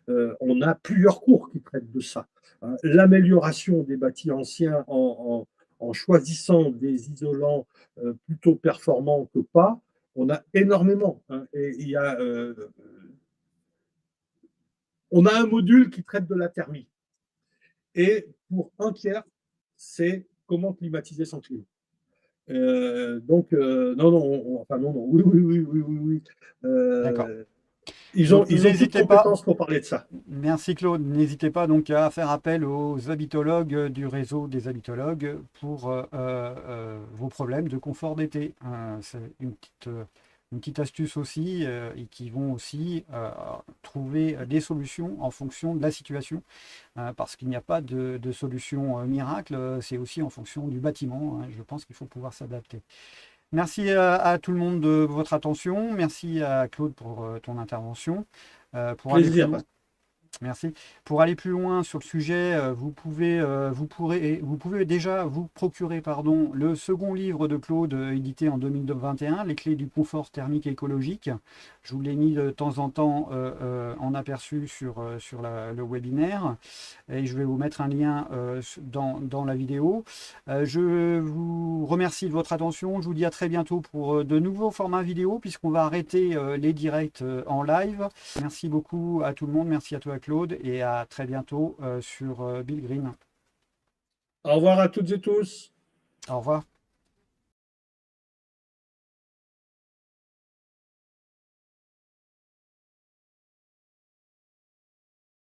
On a plusieurs cours qui traitent de ça, hein. L'amélioration des bâtis anciens en choisissant des isolants plutôt performants que pas, on a énormément, hein. Et on a un module qui traite de la thermie. Et pour un tiers, c'est comment climatiser son climat. Non, non, enfin non, non, oui, oui, oui, oui, oui, oui. D'accord. Ils Donc ont toutes n'hésitez pas. compétences pour parler de ça. Merci Claude. N'hésitez pas donc à faire appel aux habitologues du réseau des habitologues pour vos problèmes de confort d'été. C'est une petite une petite astuce aussi, et qui vont aussi trouver des solutions en fonction de la situation, parce qu'il n'y a pas de solution miracle, c'est aussi en fonction du bâtiment, hein. Je pense qu'il faut pouvoir s'adapter. Merci à tout le monde de votre attention. Merci à Claude pour ton intervention. Pour aller plus Plaisir. loin, merci. Pour aller plus loin sur le sujet, vous pouvez déjà vous procurer le second livre de Claude édité en 2021, Les clés du confort thermique écologique. Je vous l'ai mis de temps en temps en aperçu sur le webinaire, et je vais vous mettre un lien dans la vidéo. Je vous remercie de votre attention. Je vous dis à très bientôt pour de nouveaux formats vidéo, puisqu'on va arrêter les directs en live. Merci beaucoup à tout le monde. Merci à toi, Claude, et à très bientôt sur Bill Green. Au revoir à toutes et tous. Au revoir.